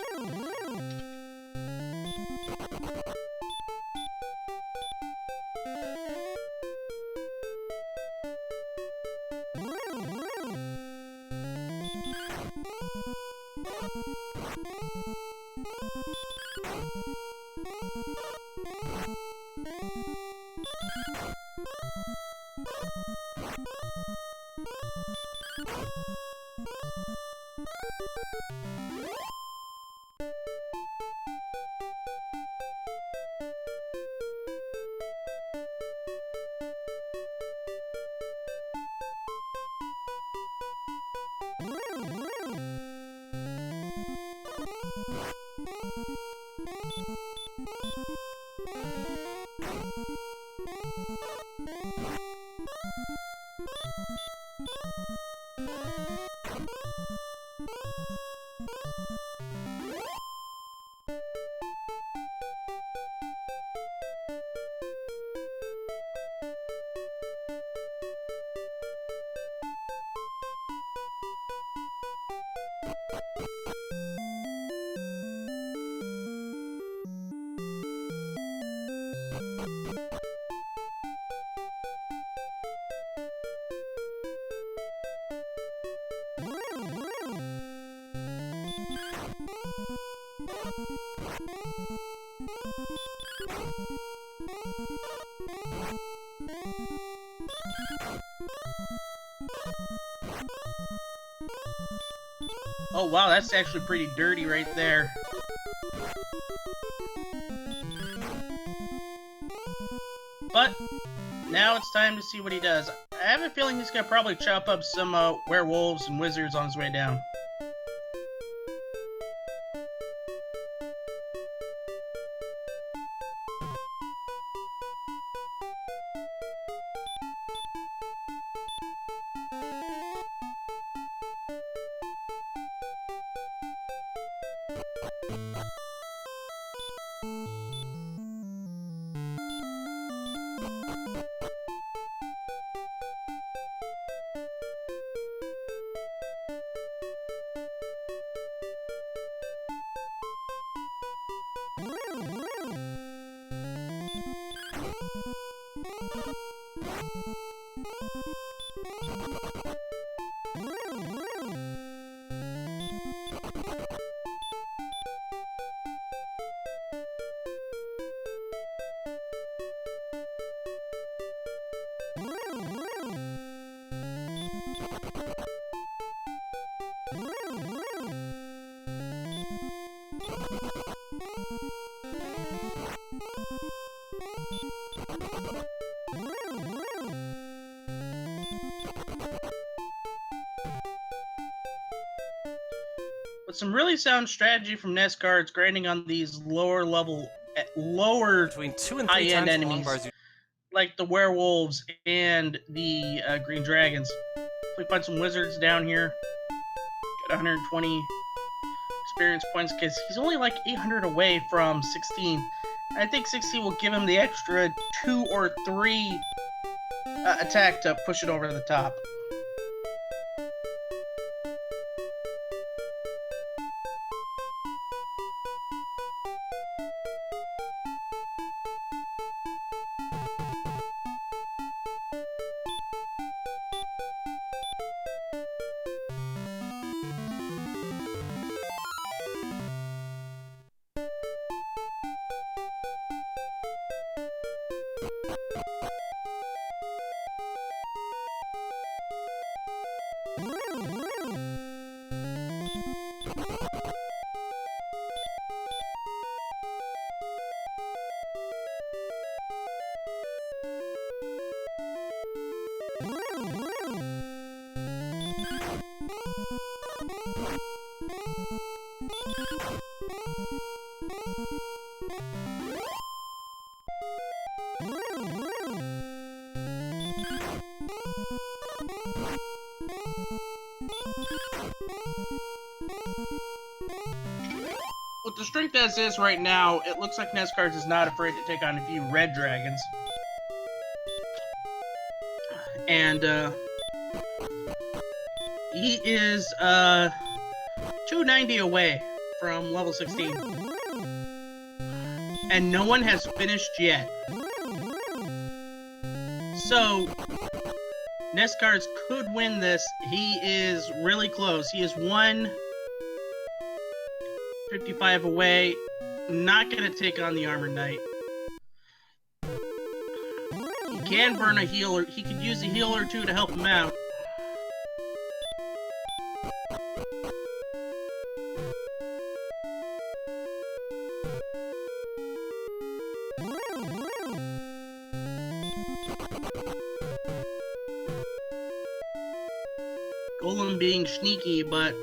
Oh wow, that's actually pretty dirty right there. But now it's time to see what he does. I have a feeling he's gonna probably chop up some werewolves and wizards on his way down. With some really sound strategy from Nescards grinding on these lower Between 2 and 3 high-end times enemies, long bars. like the werewolves and the green dragons. We find some wizards down here. Get 120 experience points because he's only like 800 away from 16. I think 16 will give him the extra 2 or 3 attack to push it over the top. With the strength as is right now, it looks like Nescards is not afraid to take on a few red dragons. And he is 290 away from level 16. And no one has finished yet. So Nescards could win this. He is really close. He is 155 away. Not going to take on the Armored Knight. He can burn a healer. He could use a healer or two to help him out. Golem being sneaky, but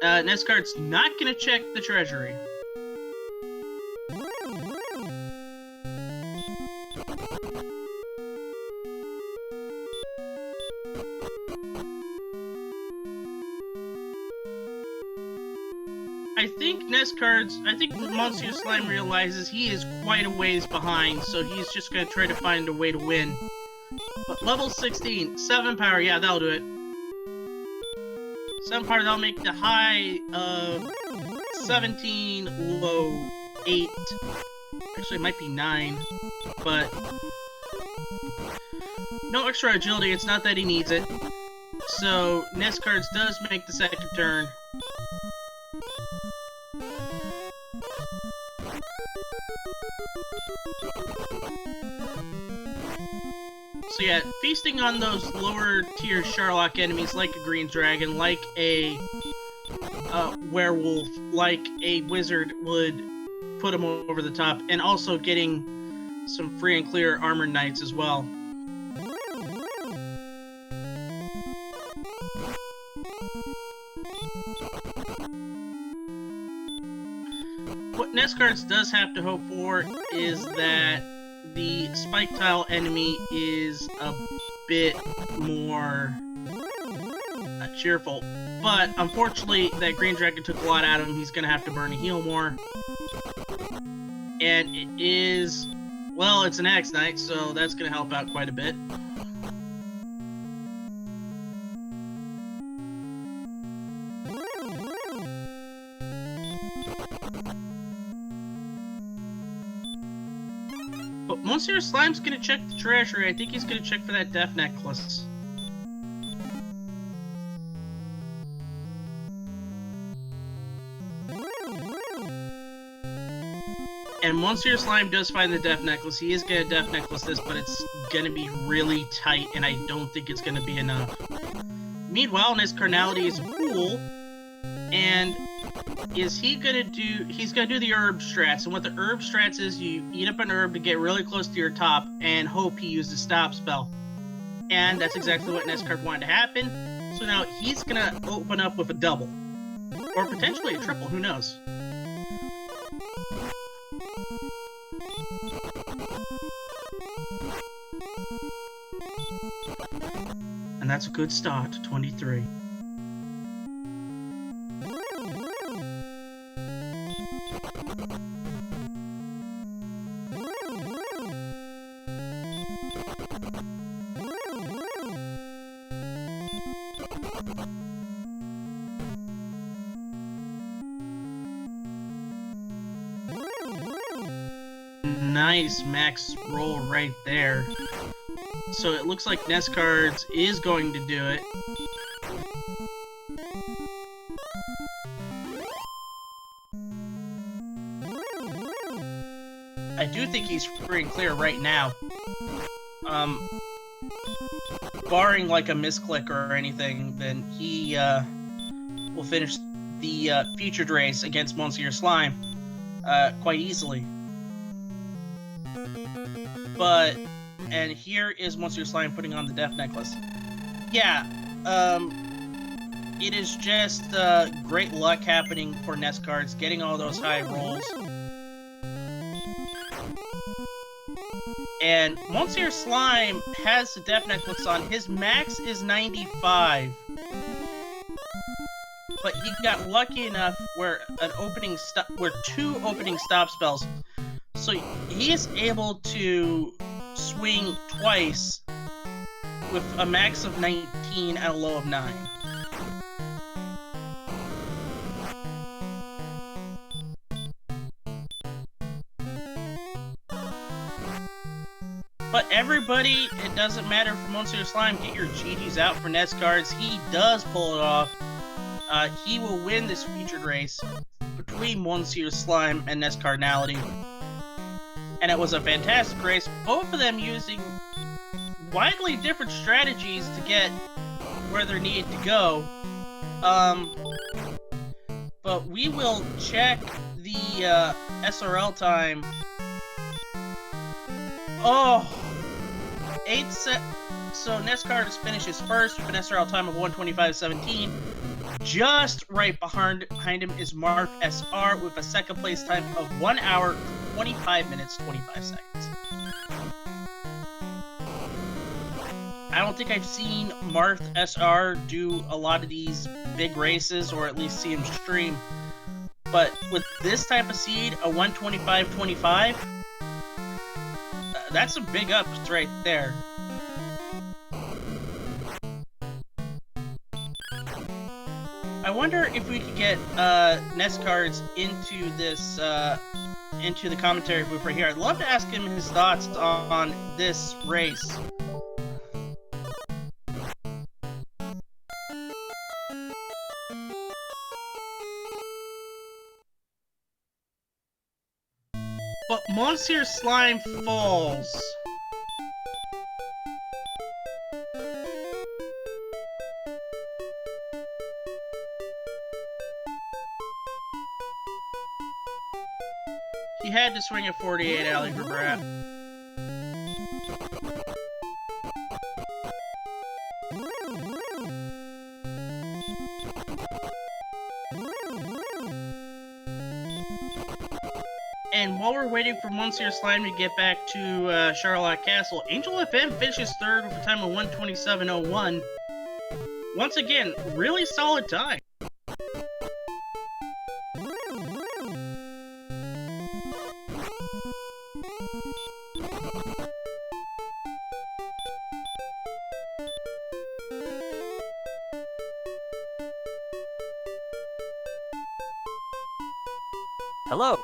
Nescard's not going to check the treasury. Niscard's, I think Monsieur Slime realizes he is quite a ways behind, so he's just gonna try to find a way to win. But level 16, 7 power, yeah, that'll do it. 7 power, that'll make the high of 17, low 8. Actually, it might be 9, but no extra agility, it's not that he needs it. So, Niscard's does make the second turn. So yeah, feasting on those lower tier Sherlock enemies like a green dragon, like a werewolf, like a wizard would put him over the top, and also getting some free and clear armored knights as well. What Niscard's does have to hope for is that the spike tile enemy is a bit more cheerful. But unfortunately, that green dragon took a lot out of him. He's gonna have to burn a heal more. And it is, well, it's an Axe Knight, so that's gonna help out quite a bit. But Monsieur Slime's gonna check the treasury. I think he's gonna check for that death necklace. And Monsieur Slime does find the death necklace. He is gonna death necklace this, but it's gonna be really tight, and I don't think it's gonna be enough. Meanwhile, his carnality is a fool, and he's gonna do the herb strats. And what the herb strats is, you eat up an herb to get really close to your top and hope he used a stop spell. And that's exactly what Niscard wanted to happen. So now he's gonna open up with a double. Or potentially a triple, who knows? And that's a good start to 23. Nice max roll right there. So it looks like Niscard's is going to do it. I do think he's free and clear right now. Barring like a misclick or anything, then he will finish the featured race against Monsieur Slime quite easily. But, and here is Monsieur Slime putting on the death necklace. Yeah, it is just great luck happening for Niscard's, getting all those high rolls. And Monsieur Slime has the death necklace on. His max is 95. But he got lucky enough where two opening stop spells. So he is able to swing twice with a max of 19 and a low of 9. But everybody, it doesn't matter for Monsieur Slime, get your GGs out for Niscard's. He does pull it off. He will win this featured race between Monsieur Slime and Niscardnality. And it was a fantastic race, both of them using widely different strategies to get where they needed to go. But we will check the SRL time. Oh, 8 set. So Niscard finishes first with an SRL time of 1:25.17. Just right behind him is Mark SR with a second place time of 1 hour, 25 minutes, 25 seconds. I don't think I've seen Marth SR do a lot of these big races, or at least see him stream. But with this type of seed, a 125-25, that's some big ups right there. I wonder if we could get Nest cards into this into the commentary booth right here. I'd love to ask him his thoughts on this race. But Monsieur Slime falls. He had to swing a 48 alley for Brat. And while we're waiting for Monsieur Slime to get back to Charlotte Castle, Angel FM finishes third with a time of 127.01. Once again, really solid time. Hello.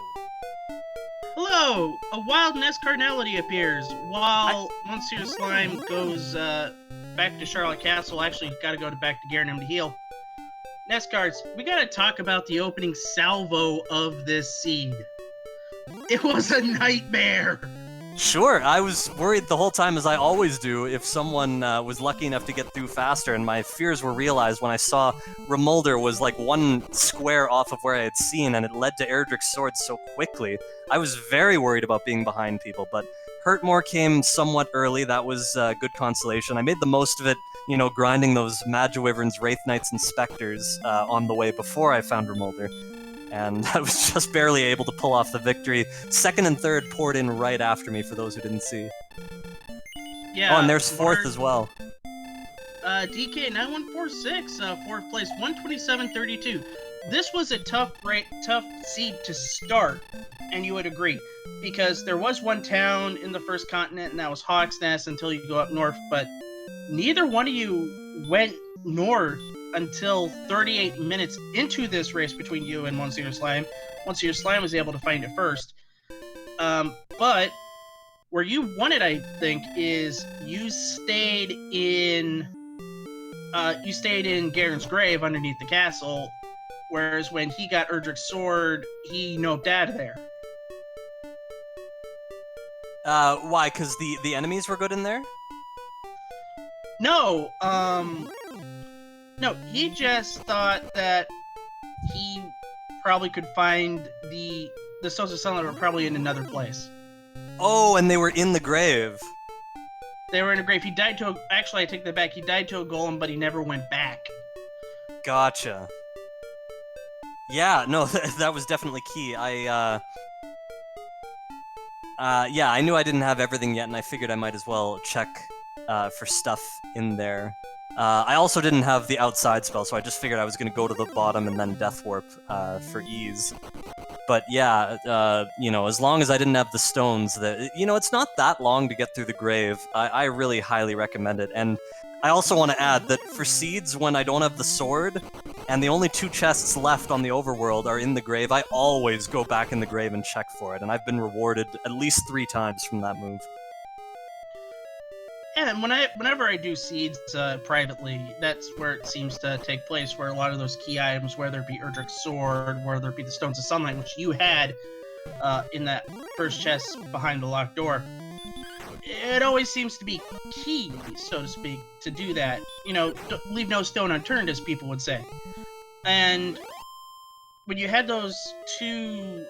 Hello! A wild Nest Cardinality appears while Monsieur Slime goes back to Charlotte Castle. Actually, gotta go back to Garanham to heal. Nest cards, we gotta talk about the opening salvo of this seed. It was a nightmare! Sure, I was worried the whole time, as I always do, if someone was lucky enough to get through faster, and my fears were realized when I saw Remolder was like one square off of where I had seen, and it led to Erdrick's sword so quickly. I was very worried about being behind people, but Hurtmore came somewhat early. That was good consolation. I made the most of it, you know, grinding those Magiwyverns, Wraith Knights, and Spectres on the way before I found Remolder. And I was just barely able to pull off the victory. Second and third poured in right after me, for those who didn't see. Yeah. Oh, and there's fourth as well. DK9146, fourth place, 127.32. This was a tough seed to start, and you would agree, because there was one town in the first continent, and that was Hawk's Nest until you go up north, but neither one of you went north until 38 minutes into this race between you and Monsieur Slime. Monsieur Slime was able to find it first. But where you won it, I think, is you stayed in Garen's grave underneath the castle, whereas when he got Erdrick's sword, he noped out of there. Why? Because the enemies were good in there? No, no, he just thought that he probably could find the Stones of Sunlight were probably in another place. Oh, and they were in the grave. They were in a grave. He died to actually, I take that back. He died to a golem, but he never went back. Gotcha. Yeah, no, that was definitely key. Yeah, I knew I didn't have everything yet, and I figured I might as well check for stuff in there. I also didn't have the outside spell, so I just figured I was going to go to the bottom and then Death Warp for ease. But yeah, you know, as long as I didn't have the stones, you know, it's not that long to get through the grave. I really highly recommend it. And I also want to add that for seeds, when I don't have the sword, and the only 2 chests left on the overworld are in the grave, I always go back in the grave and check for it, and I've been rewarded at least 3 times from that move. Yeah, and whenever I do seeds privately, that's where it seems to take place, where a lot of those key items, whether it be Erdrick's sword, whether it be the Stones of Sunlight, which you had in that first chest behind the locked door, it always seems to be key, so to speak, to do that. You know, leave no stone unturned, as people would say. And when you had those 2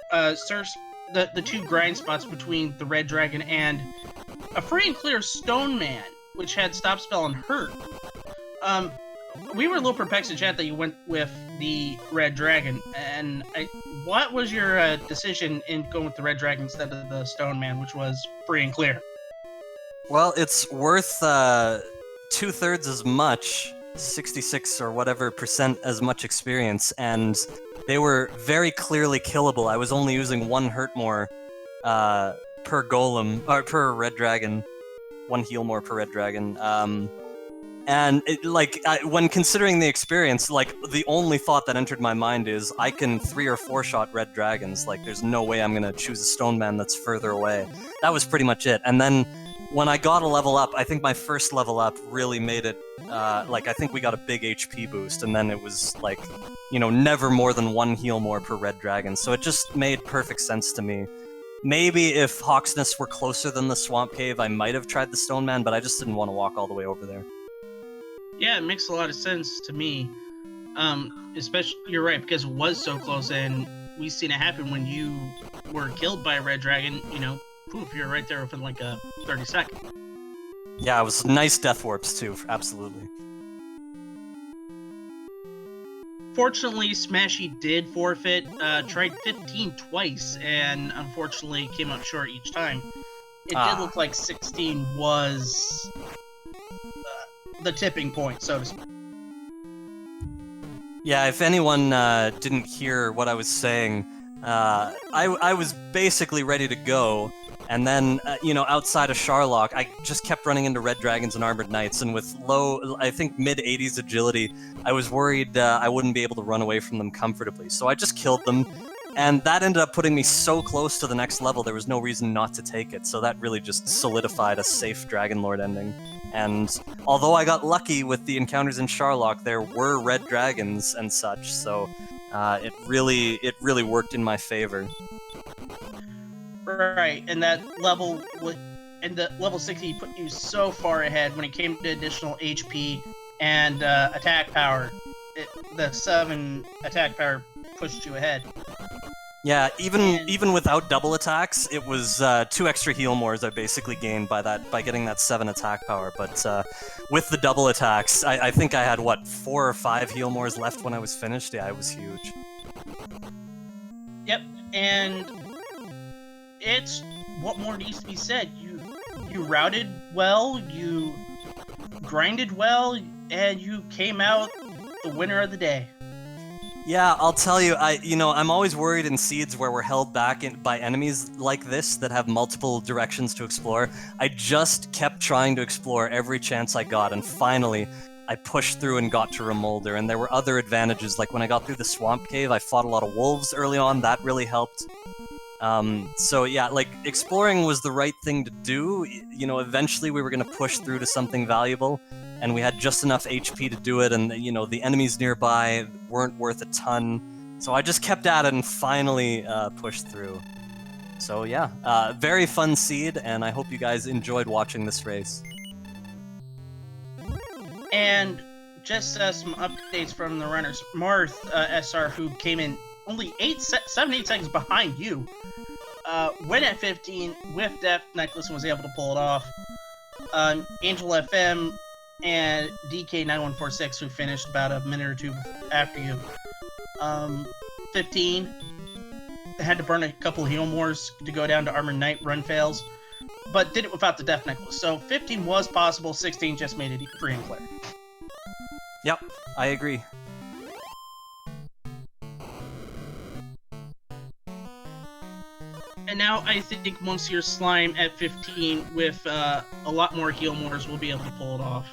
the 2 grind spots between the Red Dragon and a free and clear Stone Man, which had Stop Spell and Hurt. We were a little perplexed in chat that you went with the Red Dragon, and what was your decision in going with the Red Dragon instead of the Stone Man, which was free and clear? Well, it's worth 2/3 as much, 66 or whatever % as much experience, and they were very clearly killable. I was only using 1 hurt more per golem, or per red dragon. 1 heal more per red dragon. And when considering the experience, like, the only thought that entered my mind is, I can 3 or 4 shot red dragons. Like, there's no way I'm gonna choose a stone man that's further away. That was pretty much it. And then when I got a level up, I think my first level up really made it, I think we got a big HP boost, and then it was, like, never more than 1 heal more per red dragon. So it just made perfect sense to me. Maybe if Hawksness were closer than the Swamp Cave, I might have tried the Stone Man, but I just didn't want to walk all the way over there. Yeah, it makes a lot of sense to me. Especially, you're right, because it was so close, and we've seen it happen when you were killed by a red dragon, poof, you're right there within like a 30 seconds. Yeah, it was nice death warps too, absolutely. Fortunately, Smashy did forfeit, tried 15 twice, and unfortunately came up short each time. It did look like 16 was the tipping point, so to speak. Yeah, if anyone didn't hear what I was saying, I was basically ready to go, and then, outside of Sharlock, I just kept running into red dragons and armored knights, and with low, I think mid-80s agility, I was worried I wouldn't be able to run away from them comfortably, so I just killed them, and that ended up putting me so close to the next level there was no reason not to take it, so that really just solidified a safe Dragon Lord ending. And although I got lucky with the encounters in Sharlock, there were red dragons and such, so it really worked in my favor. Right, and that level the level 60 put you so far ahead when it came to additional HP and attack power. The 7 attack power pushed you ahead. Yeah, even without double attacks, it was 2 extra heal mores I basically gained by getting that 7 attack power. But with the double attacks, I think I had 4 or 5 heal mores left when I was finished. Yeah, it was huge. Yep, and it's what more needs to be said. You routed well, you grinded well, and you came out the winner of the day. Yeah, I'll tell you, I'm always worried in Seeds where we're held back by enemies like this that have multiple directions to explore. I just kept trying to explore every chance I got, and finally, I pushed through and got to Remolder, and there were other advantages, like when I got through the Swamp Cave, I fought a lot of wolves early on, that really helped. So yeah, exploring was the right thing to do. Eventually we were going to push through to something valuable, and we had just enough HP to do it, and the enemies nearby weren't worth a ton, so I just kept at it and finally pushed through. So yeah, very fun seed, and I hope you guys enjoyed watching this race. And just some updates from the runners. Marth SR, who came in only 7-8 seconds behind you, went at 15 with Death Necklace and was able to pull it off. Angel FM and DK9146, who finished about a minute or 2 after you. 15 had to burn a couple of heal mores to go down to Armored Knight run fails, but did it without the Death Necklace. So 15 was possible, 16 just made it free and clear. Yep, I agree. And now I think Monsieur Slime at 15 with a lot more heal mores will be able to pull it off.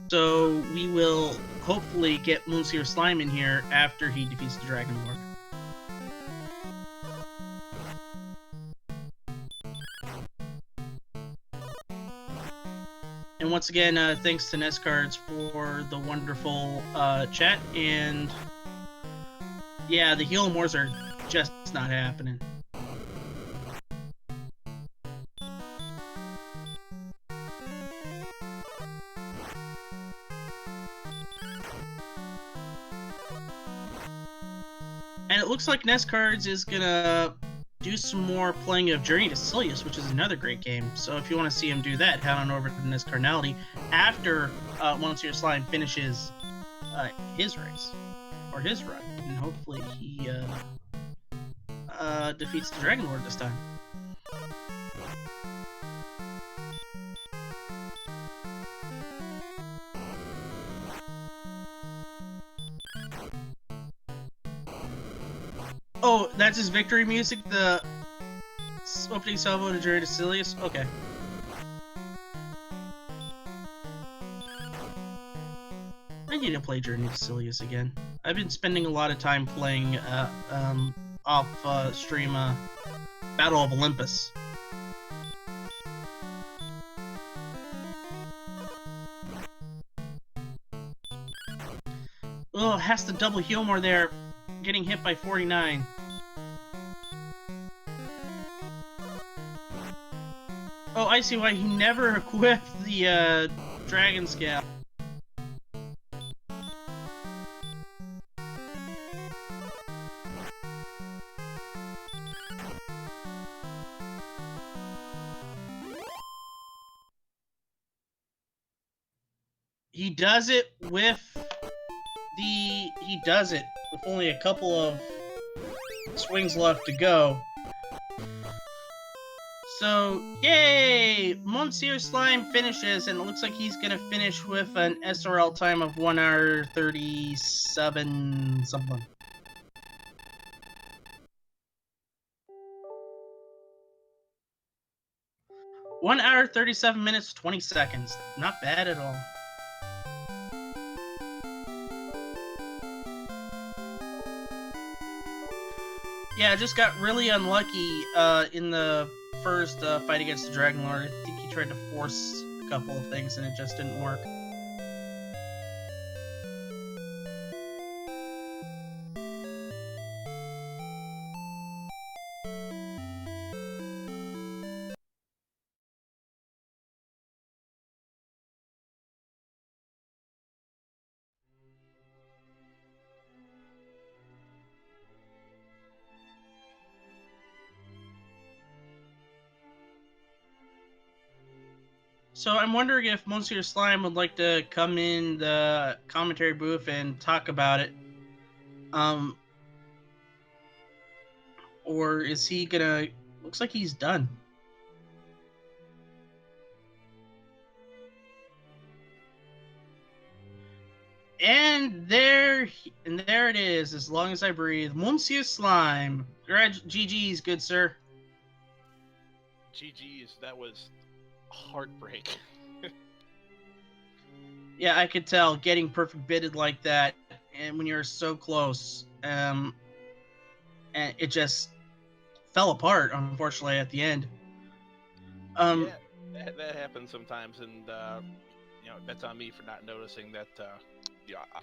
So we will hopefully get Monsieur Slime in here after he defeats the Dragon Lord. And once again, thanks to NEScards for the wonderful chat, and yeah, the heal mores are just not happening. And it looks like NEScards is gonna do some more playing of Journey to Silius, which is another great game. So if you want to see him do that, head on over to NEScarnality after Monsieur Slime finishes his race, or his run, and hopefully he defeats the Dragon Lord this time. Oh, that's his victory music. The opening salvo to Jerry DeCilius. Okay. I need to play Journey to Silius again. I've been spending a lot of time playing off stream Battle of Olympus. Oh, has to double heal more there. Getting hit by 49. Oh, I see why he never equipped the Dragon Scale. He does it with he does it with only a couple of swings left to go. So, yay! Monsieur Slime finishes, and it looks like he's gonna finish with an SRL time of 1 hour 37 something. One hour 37 minutes 20 seconds. Not bad at all. Yeah, I just got really unlucky in the first fight against the Dragon Lord. I think he tried to force a couple of things and it just didn't work. So I'm wondering if Monsieur Slime would like to come in the commentary booth and talk about it. Or is he gonna... Looks like he's done. And there it is, as long as I breathe. Monsieur Slime. GG's, good sir. GG's, that was heartbreak. Yeah, I could tell getting perfect bitted like that, and when you're so close, and it just fell apart, unfortunately, at the end. Yeah, that happens sometimes, and that's on me for not noticing that.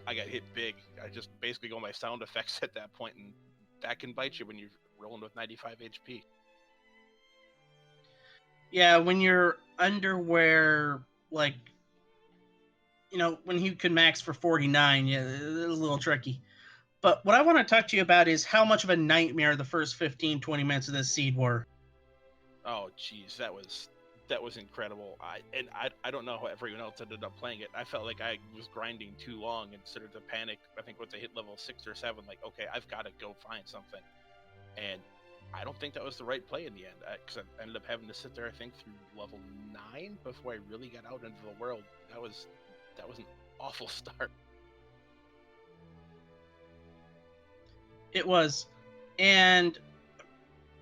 I got hit big. I just basically go my sound effects at that point, and that can bite you when you're rolling with 95 HP. Yeah, when you're underwear, like, when he could max for 49, yeah, it's a little tricky. But what I want to talk to you about is how much of a nightmare the first 15, 20 minutes of this seed were. Oh, jeez, that was incredible. I don't know how everyone else ended up playing it. I felt like I was grinding too long and started to panic. I think once I hit level 6 or 7, like, okay, I've got to go find something. And I don't think that was the right play in the end, because I ended up having to sit there, I think, through level 9 before I really got out into the world. That was an awful start. It was. And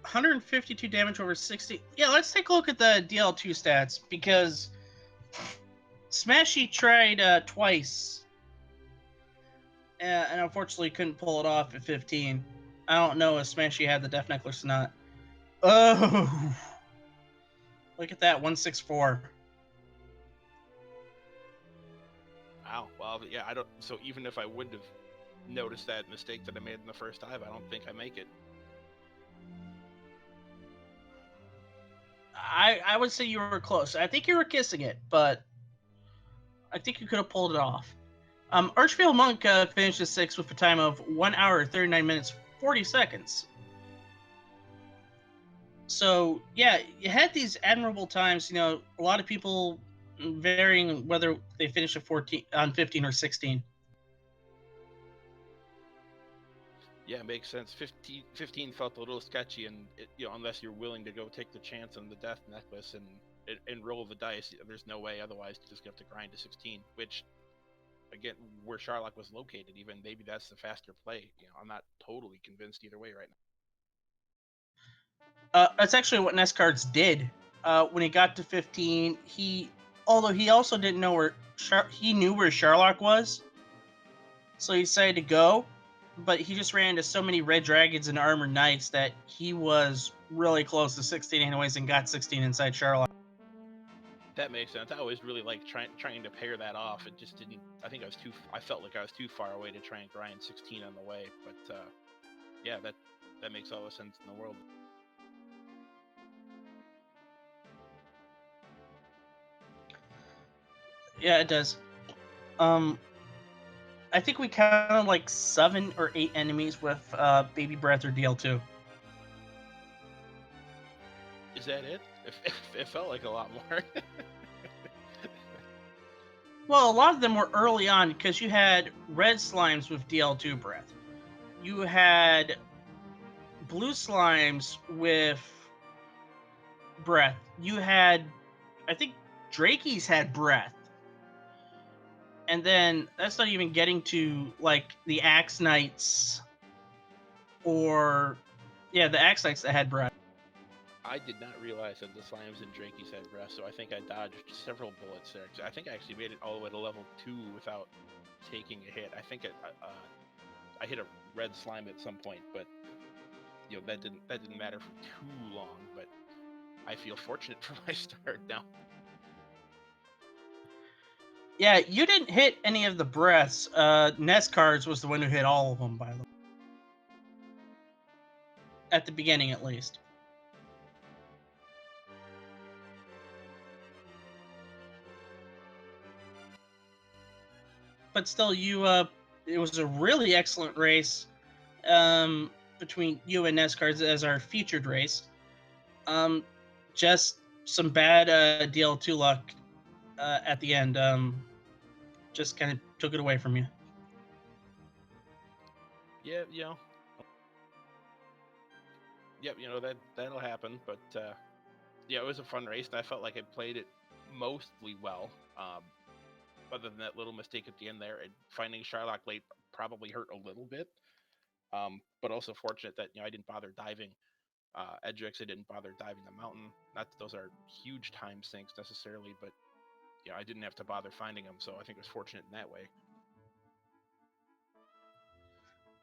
152 damage over 60. Yeah, let's take a look at the DL2 stats, because Smashy tried twice, and unfortunately couldn't pull it off at 15. I don't know if Smashy had the Death Necklace or not. Oh! Look at that, 164. Wow. Well, yeah, I don't. So even if I wouldn't have noticed that mistake that I made in the first dive, I don't think I make it. I would say you were close. I think you were kissing it, but I think you could have pulled it off. Archfield Monk finished 6th with a time of 1 hour, 39 minutes, 40 seconds. So, yeah, you had these admirable times. A lot of people varying whether they finish at 14 on 15 or 16. Yeah, makes sense. 15 felt a little sketchy, and unless you're willing to go take the chance on the Death Necklace and roll the dice, there's no way otherwise. You just have to grind to 16, which, again, where Sharlock was located, even maybe that's the faster play. I'm not totally convinced either way right now. That's actually what Nescards did. When he got to 15, although he also didn't know where he knew where Sherlock was, so he decided to go. But he just ran into so many red dragons and armored knights that he was really close to 16 anyways, and got 16 inside Sherlock. That makes sense. I always really liked trying to pair that off. It just didn't. I felt like I was too far away to try and grind 16 on the way. But yeah, that makes all the sense in the world. Yeah, it does. I think we counted like 7 or 8 enemies with Baby Breath or DL2. Is that it? It felt like a lot more. Well, a lot of them were early on because you had red slimes with DL2 breath. You had blue slimes with breath. You had, I think, Drakeys had breath. And then that's not even getting to like the Axe Knights or the Axe Knights that had breath. I did not realize that the slimes and Drakey's had breath, so I think I dodged several bullets there. I think I actually made it all the way to level 2 without taking a hit. I think I hit a red slime at some point, but that didn't matter for too long. But I feel fortunate for my start now. Yeah, you didn't hit any of the breaths. Nescards was the one who hit all of them, by the way. At the beginning, at least. But still, it was a really excellent race between you and Nescards as our featured race. Just some bad DL2 luck at the end. Just kind of took it away from you. Yeah, Yep, that'll happen. But yeah, it was a fun race, and I felt like I played it mostly well. Other than that little mistake at the end there, and finding Sherlock late probably hurt a little bit. But also fortunate that I didn't bother diving Edgex. I didn't bother diving the mountain. Not that those are huge time sinks necessarily, but I didn't have to bother finding them. So I think it was fortunate in that way.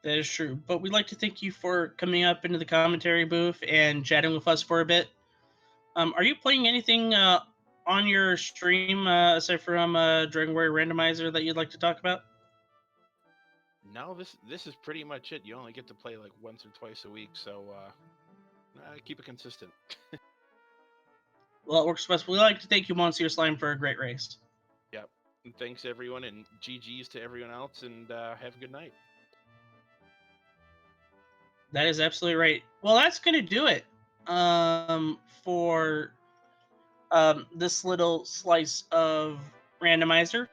That is true. But we'd like to thank you for coming up into the commentary booth and chatting with us for a bit. Are you playing anything on your stream aside from Dragon Warrior Randomizer that you'd like to talk about? No, this is pretty much it. You only get to play like once or twice a week, so keep it consistent. Well, it works best. We'd like to thank you, Monsieur Slime, for a great race. Yep. And thanks everyone, and GG's to everyone else, and have a good night. That is absolutely right. Well, that's going to do it for this little slice of Randomizer.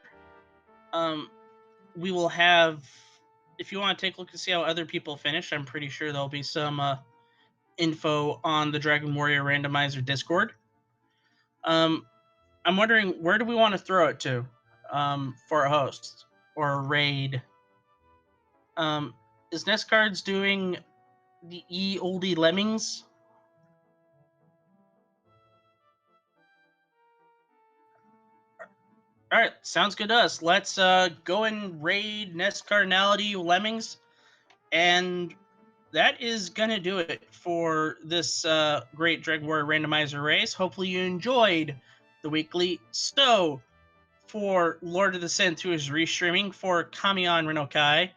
We will have, if you want to take a look and see how other people finish, I'm pretty sure there'll be some info on the Dragon Warrior Randomizer Discord. I'm wondering, where do we want to throw it to for a host or a raid? Is Nescards doing the oldie lemmings? All right, sounds good to us. Let's go and raid Nescarnality lemmings, and that is gonna do it for this great Dragon Warrior Randomizer race. Hopefully you enjoyed the weekly. So for Lord of the Synth, who is restreaming, for Kamion Renokai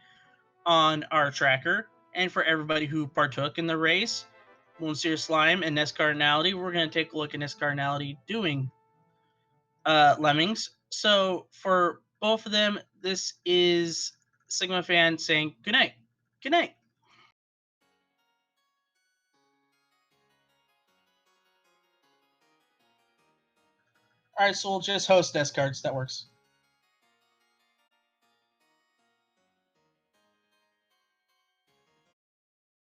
on our tracker, and for everybody who partook in the race, Monsieur Slime and Nescarnality, we're going to take a look at Nescarnality doing lemmings. So for both of them, this is Sigma Fan saying good night. Good night. All right, so we'll just host Nescards. That works.